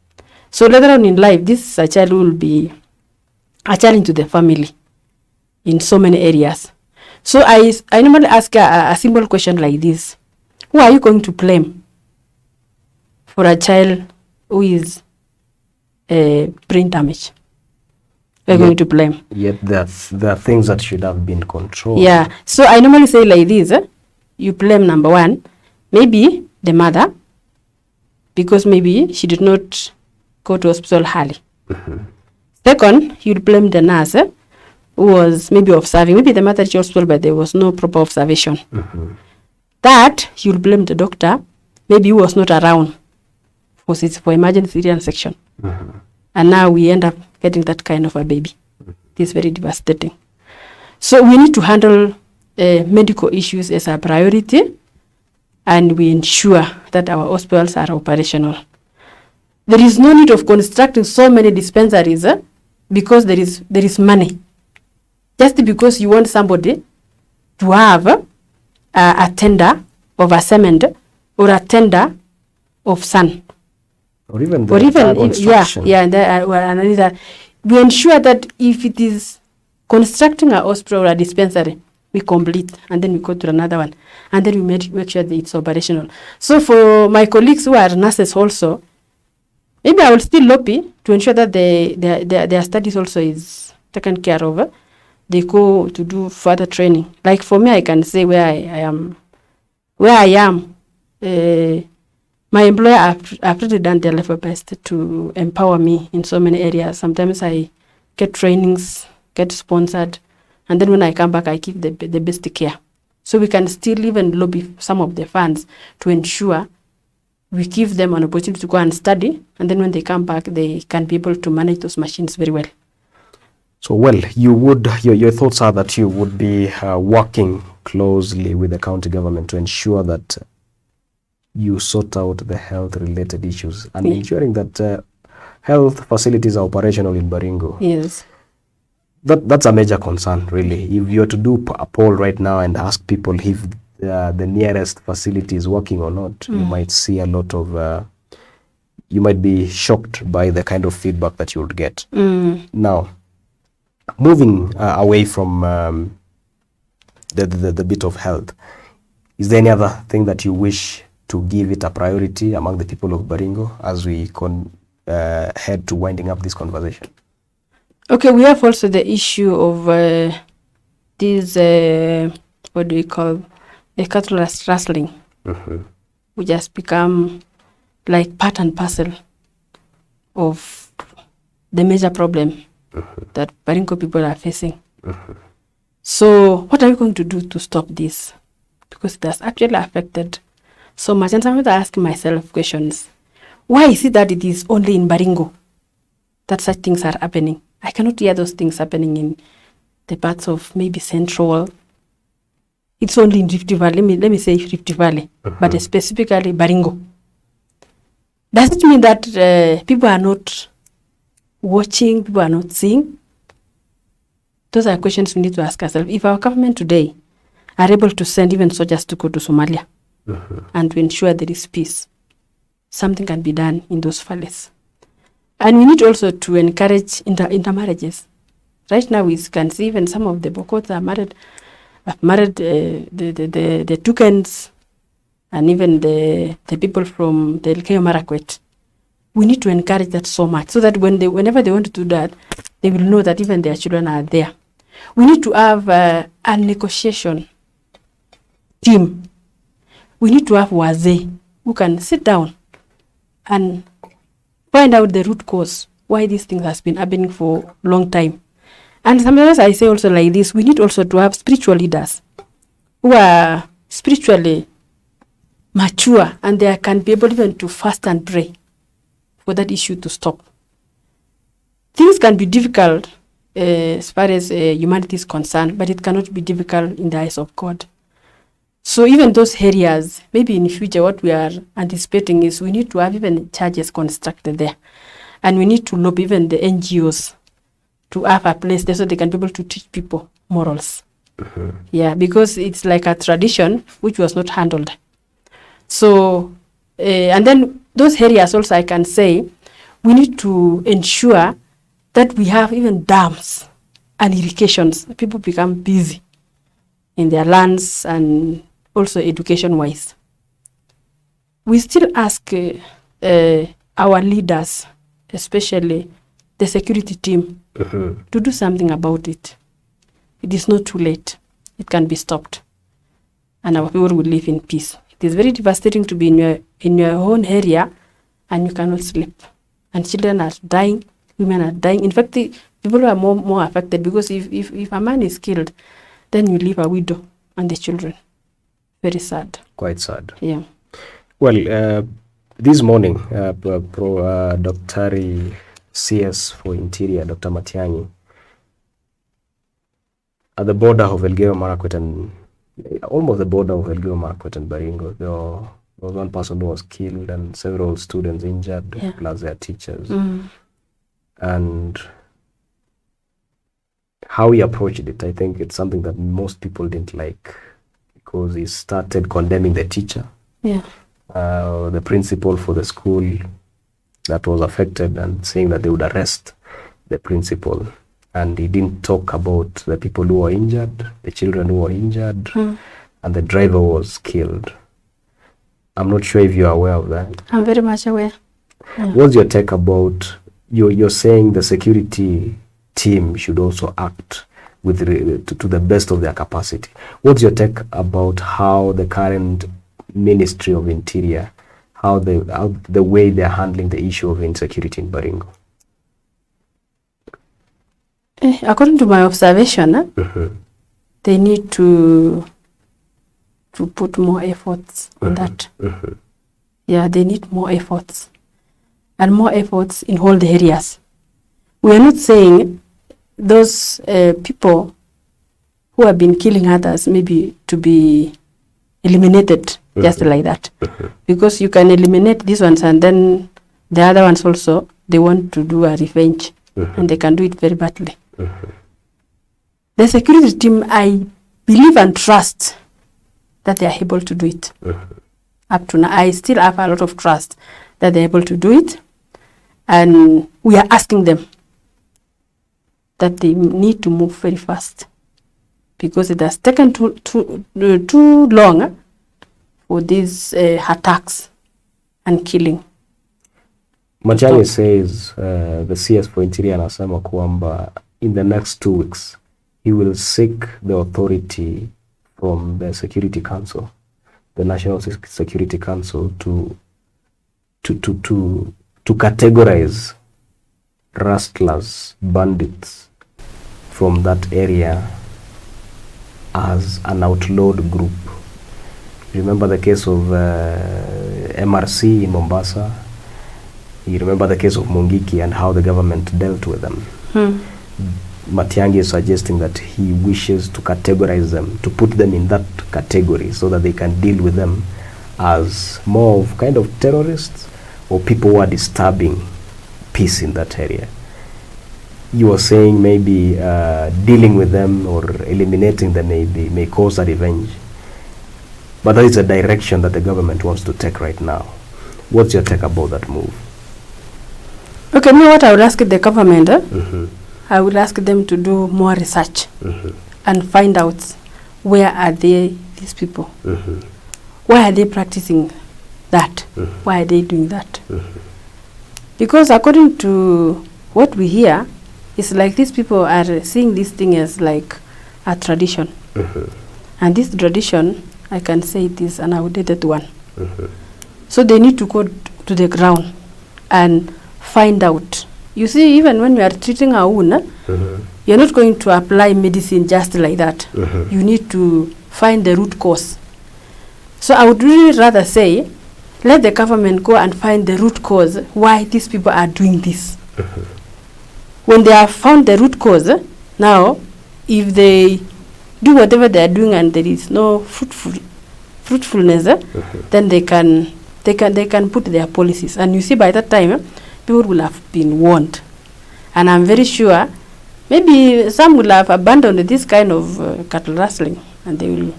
So later on in life, this child will be a challenge to the family in so many areas. So I normally ask a simple question like this. Who are you going to blame for a child who is brain damage? We're going to blame. Yet there are things that should have been controlled. Yeah. So I normally say like this. You blame number one, maybe the mother, because maybe she did not go to hospital early. Second, you blame the nurse who was maybe observing, maybe the maternity hospital, but there was no proper observation. That you'll blame the doctor, maybe he was not around for emergency section. And now we end up getting that kind of a baby. It is very devastating. So we need to handle medical issues as a priority, and we ensure that our hospitals are operational. There is no need of constructing so many dispensaries because there is money. Just because you want somebody to have a tender of a cement or a tender of sand. Or even construction. We ensure that if it is constructing a hospital or a dispensary, we complete, and then we go to another one, and then we make sure that it's operational. So for my colleagues who are nurses also, maybe I will still lobby to ensure that their studies also is taken care of. They go to do further training. Like for me, I can say where I am. My employer have really done their level best to empower me in so many areas. Sometimes I get trainings, get sponsored, and then when I come back, I give the best care. So we can still even lobby some of the funds to ensure we give them an opportunity to go and study, and then when they come back, they can be able to manage those machines very well. So, your thoughts are that you would be working closely with the county government to ensure that you sort out the health-related issues and ensuring that health facilities are operational in Baringo. Yes. That's a major concern, really. If you were to do a poll right now and ask people if the nearest facility is working or not, you might see a lot of, you might be shocked by the kind of feedback that you would get. Now, moving away from the bit of health, is there any other thing that you wish to give it a priority among the people of Baringo as we head to winding up this conversation? Okay, we have also the issue of this, what do we call, a cattle rustling, which has become like part and parcel of the major problem that Baringo people are facing. So what are we going to do to stop this? Because it has actually affected so much. And sometimes I ask myself questions. Why is it that it is only in Baringo that such things are happening? I cannot hear those things happening in the parts of maybe Central. It's only in Rift Valley. Let me say Rift Valley, but specifically Baringo. Does it mean that people are not watching, people are not seeing? Those are questions we need to ask ourselves. If our government today are able to send even soldiers to go to Somalia and to ensure there is peace, something can be done in those valleys. And we need also to encourage intermarriages. Right now we can see even some of the Pokot have married the Tukans and even the people from the Elgeyo Marakwet. We need to encourage that so much so that whenever they want to do that, they will know that even their children are there. We need to have a negotiation team. We need to have wazee who can sit down and find out the root cause why these things has been happening for a long time. And sometimes I say also like this, we need also to have spiritual leaders who are spiritually mature and they can be able even to fast and pray for that issue to stop. Things can be difficult as far as humanity is concerned, but it cannot be difficult in the eyes of God. So even those areas, maybe in the future, what we are anticipating is we need to have even churches constructed there. And we need to lobby even the NGOs to have a place there so they can be able to teach people morals. Yeah, because it's like a tradition which was not handled. So, and then those areas also I can say, we need to ensure that we have even dams and irrigations. People become busy in their lands and also education-wise. We still ask our leaders, especially the security team, to do something about it. It is not too late. It can be stopped. And our people will live in peace. It is very devastating to be in your own area and you cannot sleep. And children are dying women are dying. In fact, the people who are more affected, because if a man is killed, then you leave a widow and the children. Very sad. Quite sad. Yeah. Well, this morning, Dr. CS for Interior, Dr. Matiang'i, at the border of Elgeyo, Marakwet, and almost the border of Elgeyo, Marakwet and Baringo, there was one person who was killed and several students injured, plus their teachers. And how he approached it, I think it's something that most people didn't like, because he started condemning the teacher, the principal for the school that was affected, and saying that they would arrest the principal. And he didn't talk about the people who were injured, the children who were injured, and the driver was killed. I'm not sure if you're aware of that. I'm very much aware. Yeah. What's your take about, you're saying the security team should also act with to the best of their capacity. What's your take about how the current Ministry of Interior, how the way they're handling the issue of insecurity in Baringo? According to my observation, they need to put more efforts on that. Yeah, they need more efforts, and more efforts in all the areas. We are not saying those people who have been killing others maybe to be eliminated just like that, because you can eliminate these ones and then the other ones also, they want to do a revenge, and they can do it very badly. The security team, I believe and trust that they are able to do it. Up to now, I still have a lot of trust that they're able to do it, and we are asking them that they need to move very fast, because it has taken too long for these attacks and killing. Matiang'i says, the CS for Interior anasema kwamba in the next 2 weeks, he will seek the authority from the Security Council, the National Security Council, to categorize rustlers, bandits from that area as an outlawed group. Remember the case of MRC in Mombasa? You remember the case of Mungiki and how the government dealt with them? Matiang'i is suggesting that he wishes to categorize them, to put them in that category so that they can deal with them as more of kind of terrorists or people who are disturbing peace in that area. You were saying maybe dealing with them or eliminating them may cause a revenge. But that is a direction that the government wants to take right now. What's your take about that move? Okay, me what I would ask the government, I would ask them to do more research and find out where are these people. Why are they practicing that? Why are they doing that? Because according to what we hear, it's like these people are seeing this thing as like a tradition. And this tradition, I can say it is an outdated one. So they need to go to the ground and find out. You see, even when you are treating a wound, you're not going to apply medicine just like that. You need to find the root cause. So I would really rather say, let the government go and find the root cause why these people are doing this. When they have found the root cause, now, if they do whatever they are doing and there is no fruitfulness, then they can put their policies. And you see, by that time, people will have been warned. And I'm very sure, maybe some will have abandoned this kind of cattle rustling, and they will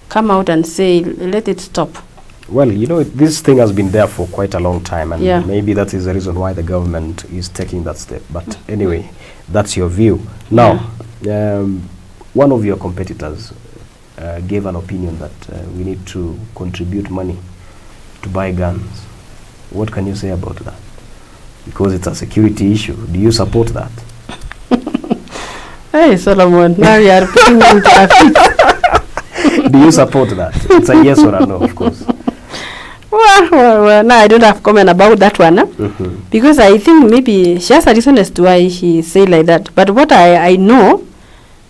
come out and say, let it stop. Well, you know, this thing has been there for quite a long time, and maybe that is the reason why the government is taking that step. But anyway, that's your view. Now, one of your competitors gave an opinion that we need to contribute money to buy guns. What can you say about that? Because it's a security issue. Do you support that? Hey, Solomon, now you are putting me into a fit. Do you support that? It's a yes or a no, of course. Well, No, I don't have comment about that one. Because I think maybe she has a reason as to why she say like that. But what I know,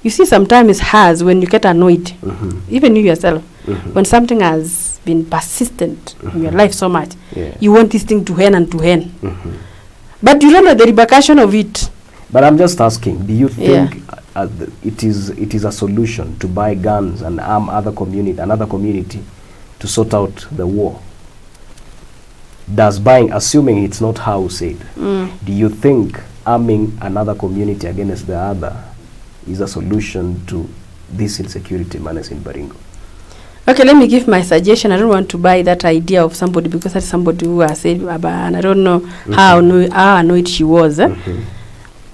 you see, sometimes it's hard when you get annoyed, even you yourself, when something has been persistent in your life so much, you want this thing to end and to end. But you don't know the repercussion of it. But I'm just asking, do you think it is a solution to buy guns and arm another community to sort out the war? Does buying, assuming it's not how said, do you think arming another community against the other is a solution to this insecurity menace in Baringo? Okay, let me give my suggestion. I don't want to buy that idea of somebody because that's somebody who has said, and I don't know how annoyed she was.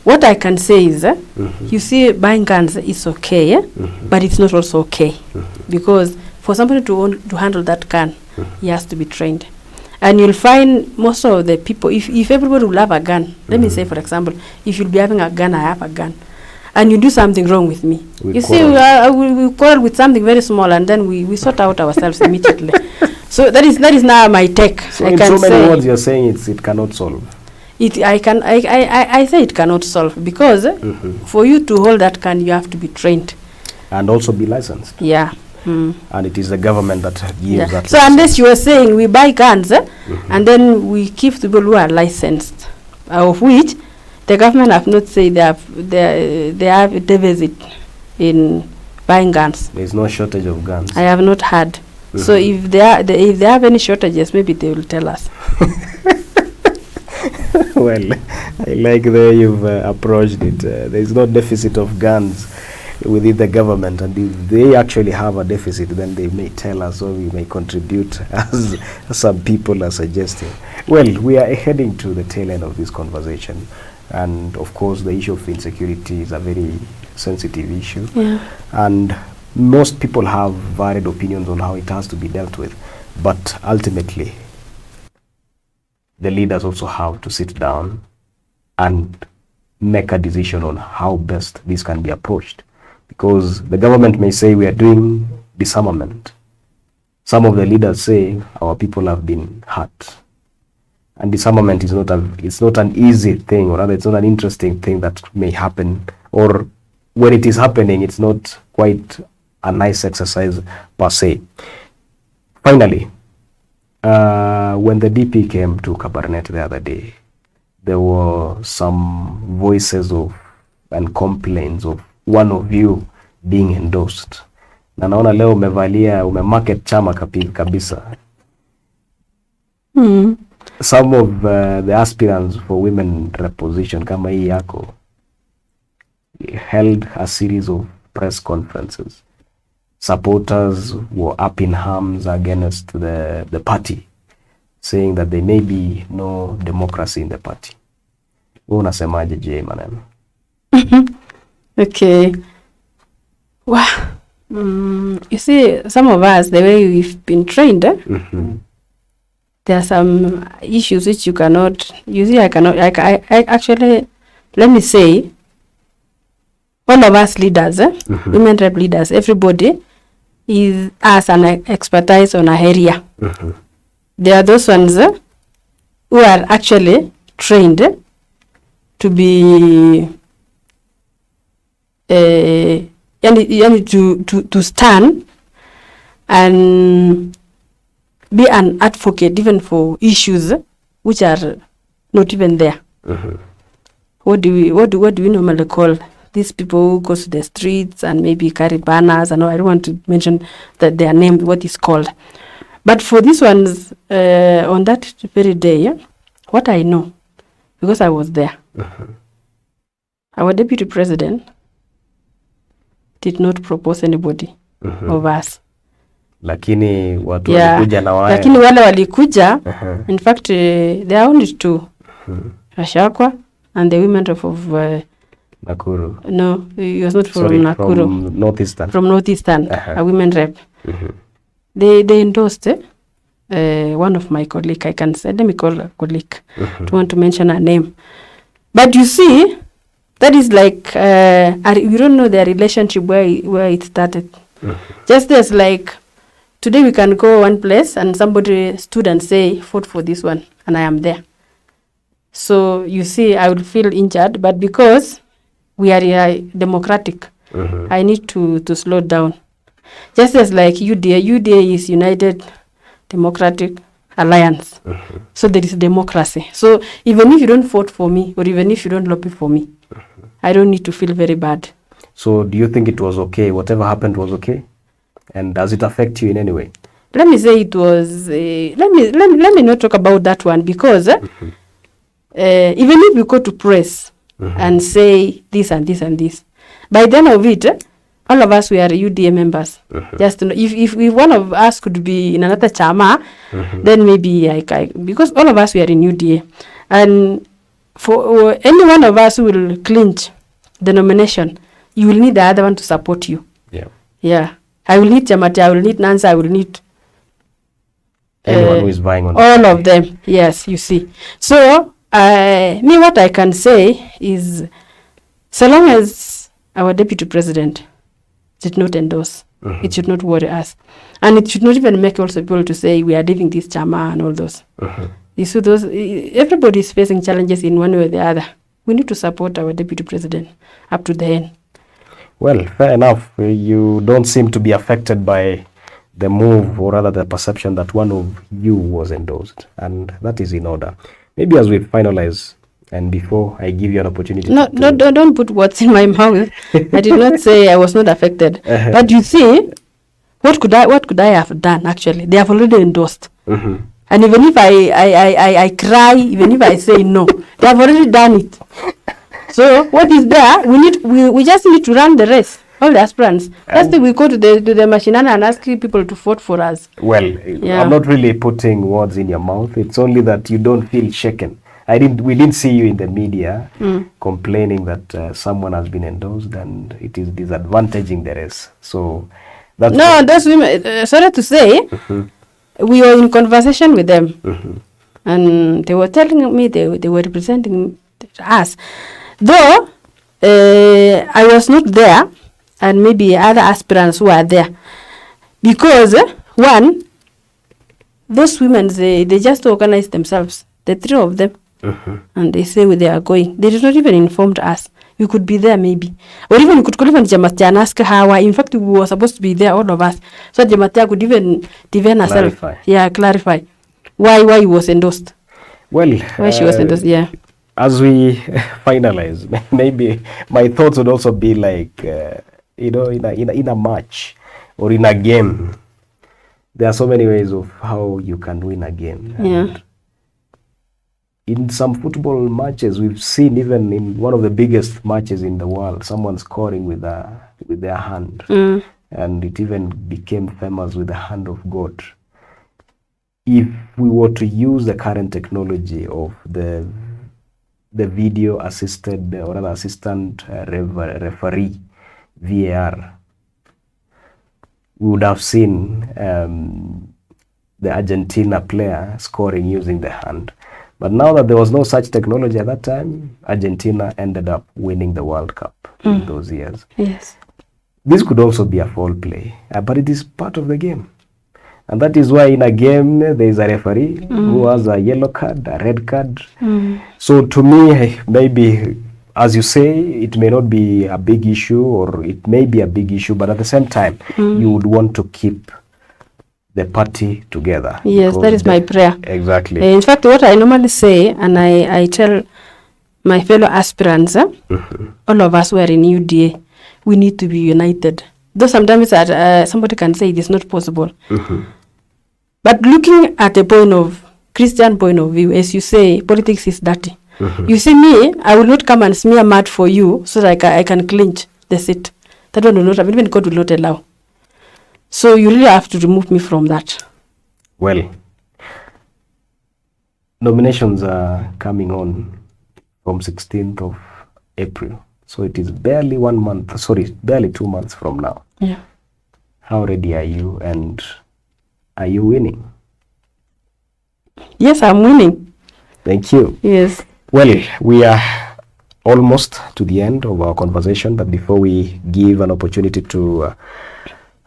What I can say is, you see, buying guns is okay, but it's not also okay. Because for somebody to handle that gun, he has to be trained. And you'll find most of the people, if everybody will have a gun, let me say, for example, if you'll be having a gun, I have a gun, and you do something wrong with me. We quarrel with something very small, and then we sort out ourselves immediately. So that is now my take. So in so many words, you're saying it cannot solve. I say it cannot solve because for you to hold that gun, you have to be trained and also be licensed. Yeah. And it is the government that gives that. So unless you are saying we buy guns and then we keep people who are licensed, of which the government have not said they have a deficit in buying guns. There is no shortage of guns. I have not heard. So if they have any shortages, maybe they will tell us. Well, I like the way you've approached it. There is no deficit of guns within the government, and if they actually have a deficit, then they may tell us, or we may contribute, as some people are suggesting. Well, we are heading to the tail end of this conversation, and of course the issue of insecurity is a very sensitive issue, and most people have varied opinions on how it has to be dealt with, but ultimately the leaders also have to sit down and make a decision on how best this can be approached. Because the government may say we are doing disarmament. Some of the leaders say our people have been hurt. And disarmament is not an easy thing, or rather it's not an interesting thing that may happen, or when it is happening, it's not quite a nice exercise per se. Finally, when the DP came to Kabarnet the other day, there were some voices and complaints of one of you being endorsed. Na naona leo umemarket chama kabisa. Some of the aspirants for women rep position kama hii yako held a series of press conferences. Supporters were up in arms against the party, saying that there may be no democracy in the party. Unasemaje je maneno? Okay. Wow. You see, some of us, the way we've been trained, there are some issues which you cannot, you see, I actually, let me say, all of us leaders, women rep leaders, everybody has an expertise on a area. There are those ones who are actually trained to be to stand and be an advocate even for issues which are not even there. What do we normally call these people who go to the streets and maybe carry banners? I don't want to mention that their name, what is called. But for these ones, on that very day, what I know, because I was there, our deputy president did not propose anybody of us. Lakini watu walikuja na wao. Lakini wale walikuja, in fact, there are only two. Gachagua and the women of Nakuru. No, he was not from Nakuru. From Northeastern. From Northeastern, a women rep. They endorsed one of my colleague. I can say, let me call a colleague. Don't want to mention her name. But you see, that is like, you don't know their relationship where it started. Just as like, Today we can go one place and somebody stood and say, vote for this one, and I am there. So you see, I would feel injured, but because we are democratic, I need to slow down. Just as like UDA is United Democratic Alliance. So there is democracy. So even if you don't vote for me, or even if you don't lobby for me, I don't need to feel very bad. So do you think it was okay? Whatever happened was okay? And does it affect you in any way? Let me say it was, let me not talk about that one, because even if you go to press and say this and this and this, by the end of it, all of us, we are UDA members. Just to know, if one of us could be in another chama, then maybe because all of us, we are in UDA. And for any one of us who will clinch the nomination, you will need the other one to support you. Yeah. I will need Chamati, I will need Nancy, I will need anyone who is vying on all of them. Yes, you see. So, me, what I can say is, so long as our deputy president did not endorse, it should not worry us. And it should not even make also people to say we are leaving this chama and all those. You see, everybody is facing challenges in one way or the other. We need to support our deputy president up to the end. Well, fair enough. You don't seem to be affected by the move, or rather the perception that one of you was endorsed, and that is in order. Maybe as we finalize, and before I give you an opportunity. Don't put words in my mouth. I did not say I was not affected. But you see, what could I have done? Actually, they have already endorsed. And even if I cry, even if I say no, they have already done it. So what is there? We just need to run the race. All the aspirants. That's the we go to the machinana and ask people to vote for us. Well, I'm not really putting words in your mouth. It's only that you don't feel shaken. We didn't see you in the media complaining that someone has been endorsed and it is disadvantaging the race. So that's those women. Sorry to say, we were in conversation with them, and they were telling me they were representing us. Though I was not there, and maybe other aspirants who are there, because one, those women they just organized themselves, the three of them, and they say where they are going. They did not even inform us. We could be there maybe, or even we could call even Jamatia and ask how. In fact, we were supposed to be there, all of us, so Jamatia could even defend herself. Clarify why he was endorsed. Well, why she was endorsed. As we finalize, maybe my thoughts would also be like, in a match or in a game, there are so many ways of how you can win a game. And in some football matches, we've seen even in one of the biggest matches in the world, someone scoring with their hand, and it even became famous with the hand of God. If we were to use the current technology of the video assisted or an assistant referee, VAR, we would have seen the Argentina player scoring using the hand. But now that there was no such technology at that time, Argentina ended up winning the World Cup in those years. Yes. This could also be a foul play, but it is part of the game. And that is why in a game, there is a referee who has a yellow card, a red card. So to me, maybe, as you say, it may not be a big issue, or it may be a big issue, but at the same time, you would want to keep the party together. Yes, that is my prayer. Exactly. In fact, what I normally say, and I tell my fellow aspirants, all of us who are in UDA, we need to be united. Though sometimes somebody can say it is not possible. But looking at a Christian point of view, as you say, politics is dirty. You see me, I will not come and smear mud for you so that I can clinch the seat. That one will not, even God will not allow. So you really have to remove me from that. Well, nominations are coming on from 16th of April. So it is barely 2 months from now. Yeah. How ready are you, and are you winning? Yes, I'm winning. Thank you. Yes. Well, we are almost to the end of our conversation, but before we give an opportunity to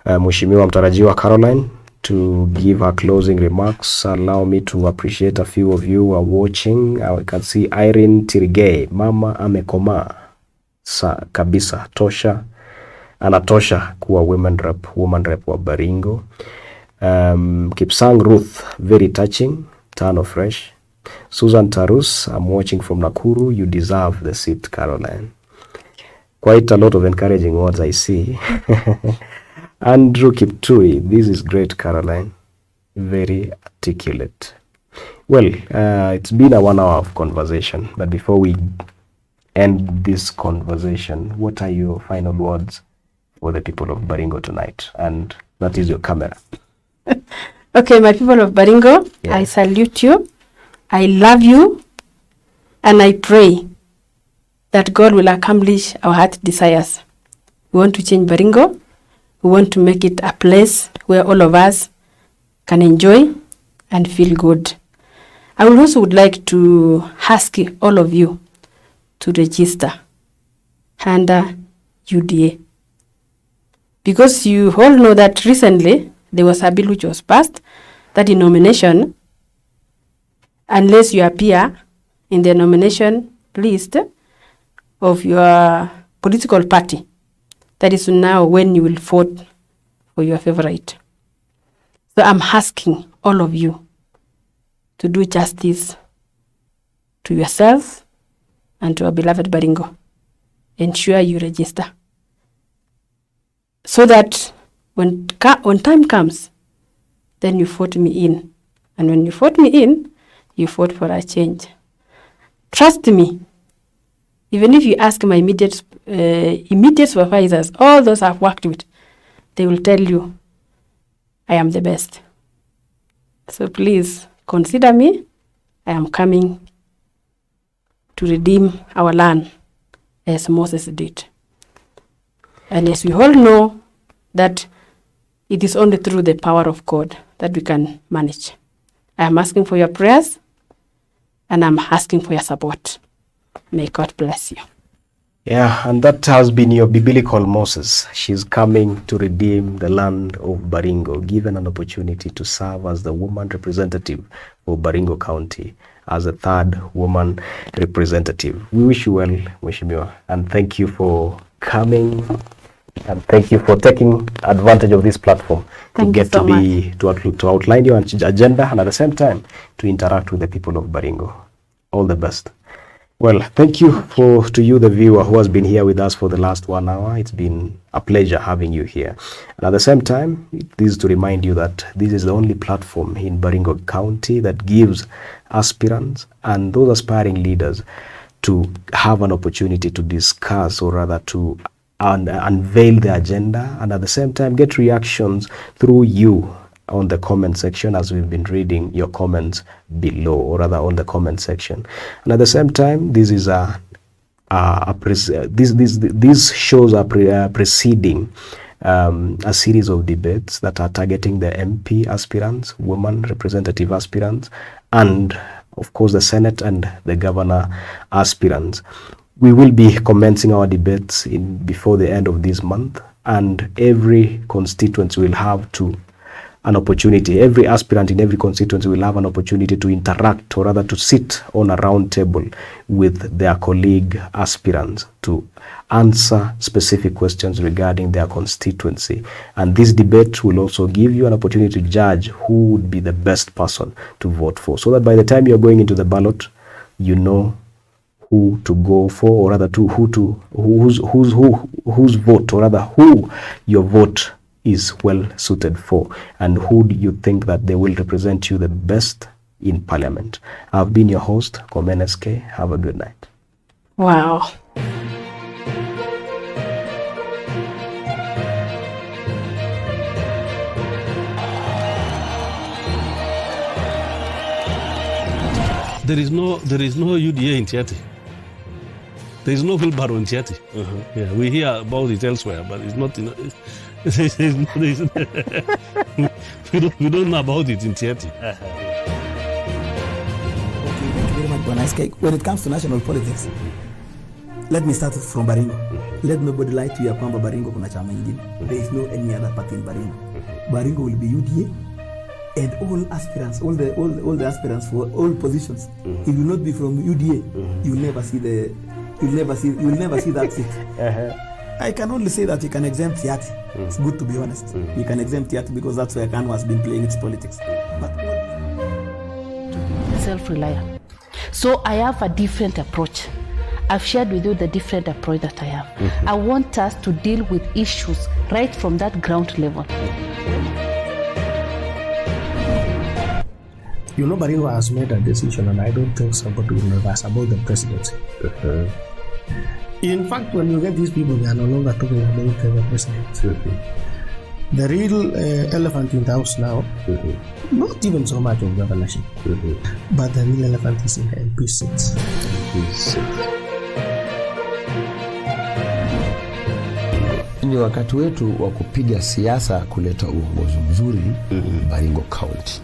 Mheshimiwa Mtarajiwa Caroline to give her closing remarks. Allow me to appreciate a few of you who are watching. I can see Irene Tirigay, Mama amekoma kabisa, tosha anatosha kuwa woman rep wa Baringo. Kipsang Ruth, very touching, turn of fresh. Susan Tarus, I'm watching from Nakuru, you deserve the seat, Caroline. Quite a lot of encouraging words I see. Andrew Kiptui, this is great, Caroline. Very articulate. Well, it's been a 1 hour of conversation, but before we end this conversation, what are your final words for the people of Baringo tonight? And that is your camera. Okay, my people of Baringo, yes. I salute you. I love you. And I pray that God will accomplish our heart desires. We want to change Baringo. We want to make it a place where all of us can enjoy and feel good. I would also like to ask all of you to register under UDA. Because you all know that recently there was a bill which was passed that in nomination, unless you appear in the nomination list of your political party, that is now when you will vote for your favorite. So I'm asking all of you to do justice to yourself and to our beloved Baringo. Ensure you register so that when time comes, then you vote me in. And when you vote me in, you vote for a change. Trust me, even if you ask my immediate supervisors, all those I've worked with, they will tell you I am the best. So please consider me. I am coming to redeem our land as Moses did. And as we all know that it is only through the power of God that we can manage. I am asking for your prayers and I'm asking for your support. May God bless you. Yeah, and that has been your biblical Moses. She's coming to redeem the land of Baringo, given an opportunity to serve as the woman representative for Baringo County, as a third woman representative. We wish you well, Mheshimiwa, and thank you for coming, and thank you for taking advantage of this platform to outline your agenda and at the same time to interact with the people of Baringo. All the best. Well, thank you to you, the viewer, who has been here with us for the last 1 hour. It's been a pleasure having you here. And at the same time, this is to remind you that this is the only platform in Baringo County that gives aspirants and those aspiring leaders to have an opportunity to discuss, or rather to unveil the agenda, and at the same time get reactions through you on the comment section, as we've been reading your comments below, or rather on the comment section. And at the same time, this is these shows are preceding a series of debates that are targeting the MP aspirants, women representative aspirants, and of course the Senate and the governor aspirants. We will be commencing our debates before the end of this month, and every constituency will have an opportunity. Every aspirant in every constituency will have an opportunity to interact, or rather to sit on a round table with their colleague aspirants to answer specific questions regarding their constituency. And this debate will also give you an opportunity to judge who would be the best person to vote for, so that by the time you're going into the ballot, you know who to go for, or rather whose vote, or rather who your vote is well suited for, and who do you think that they will represent you the best in parliament. I've been your host, Komen SK. Have a good night. Wow. There is no UDA in Tiati. There is no wheelbarrow in Tiati. Yeah, we hear about it elsewhere, but it's not in. We don't know about it in Tiati. Okay, thank you very much, Bwana SK. When it comes to national politics, let me start from Baringo. Let nobody lie to you kwamba Baringo kuna chama ingine. There is no any other party in Baringo. Baringo will be UDA And all aspirants, all the aspirants for all positions, if you not be from UDA, you'll never see that seat. I can only say that you can exempt Yati. It's good to be honest. You can exempt Yati because that's where Kanu has been playing its politics. But self-reliant. So I have a different approach. I've shared with you the different approach that I have. I want us to deal with issues right from that ground level. You know, Baringo has made a decision, and I don't think somebody will reverse about the presidency. In fact, when you get these people, they are no longer talking about the president. The real elephant in the house now, not even so much of governorship, but the real elephant is in the MP seats. Ni wakati wetu wa kupiga siasa kuleta uongozi mzuri Baringo County.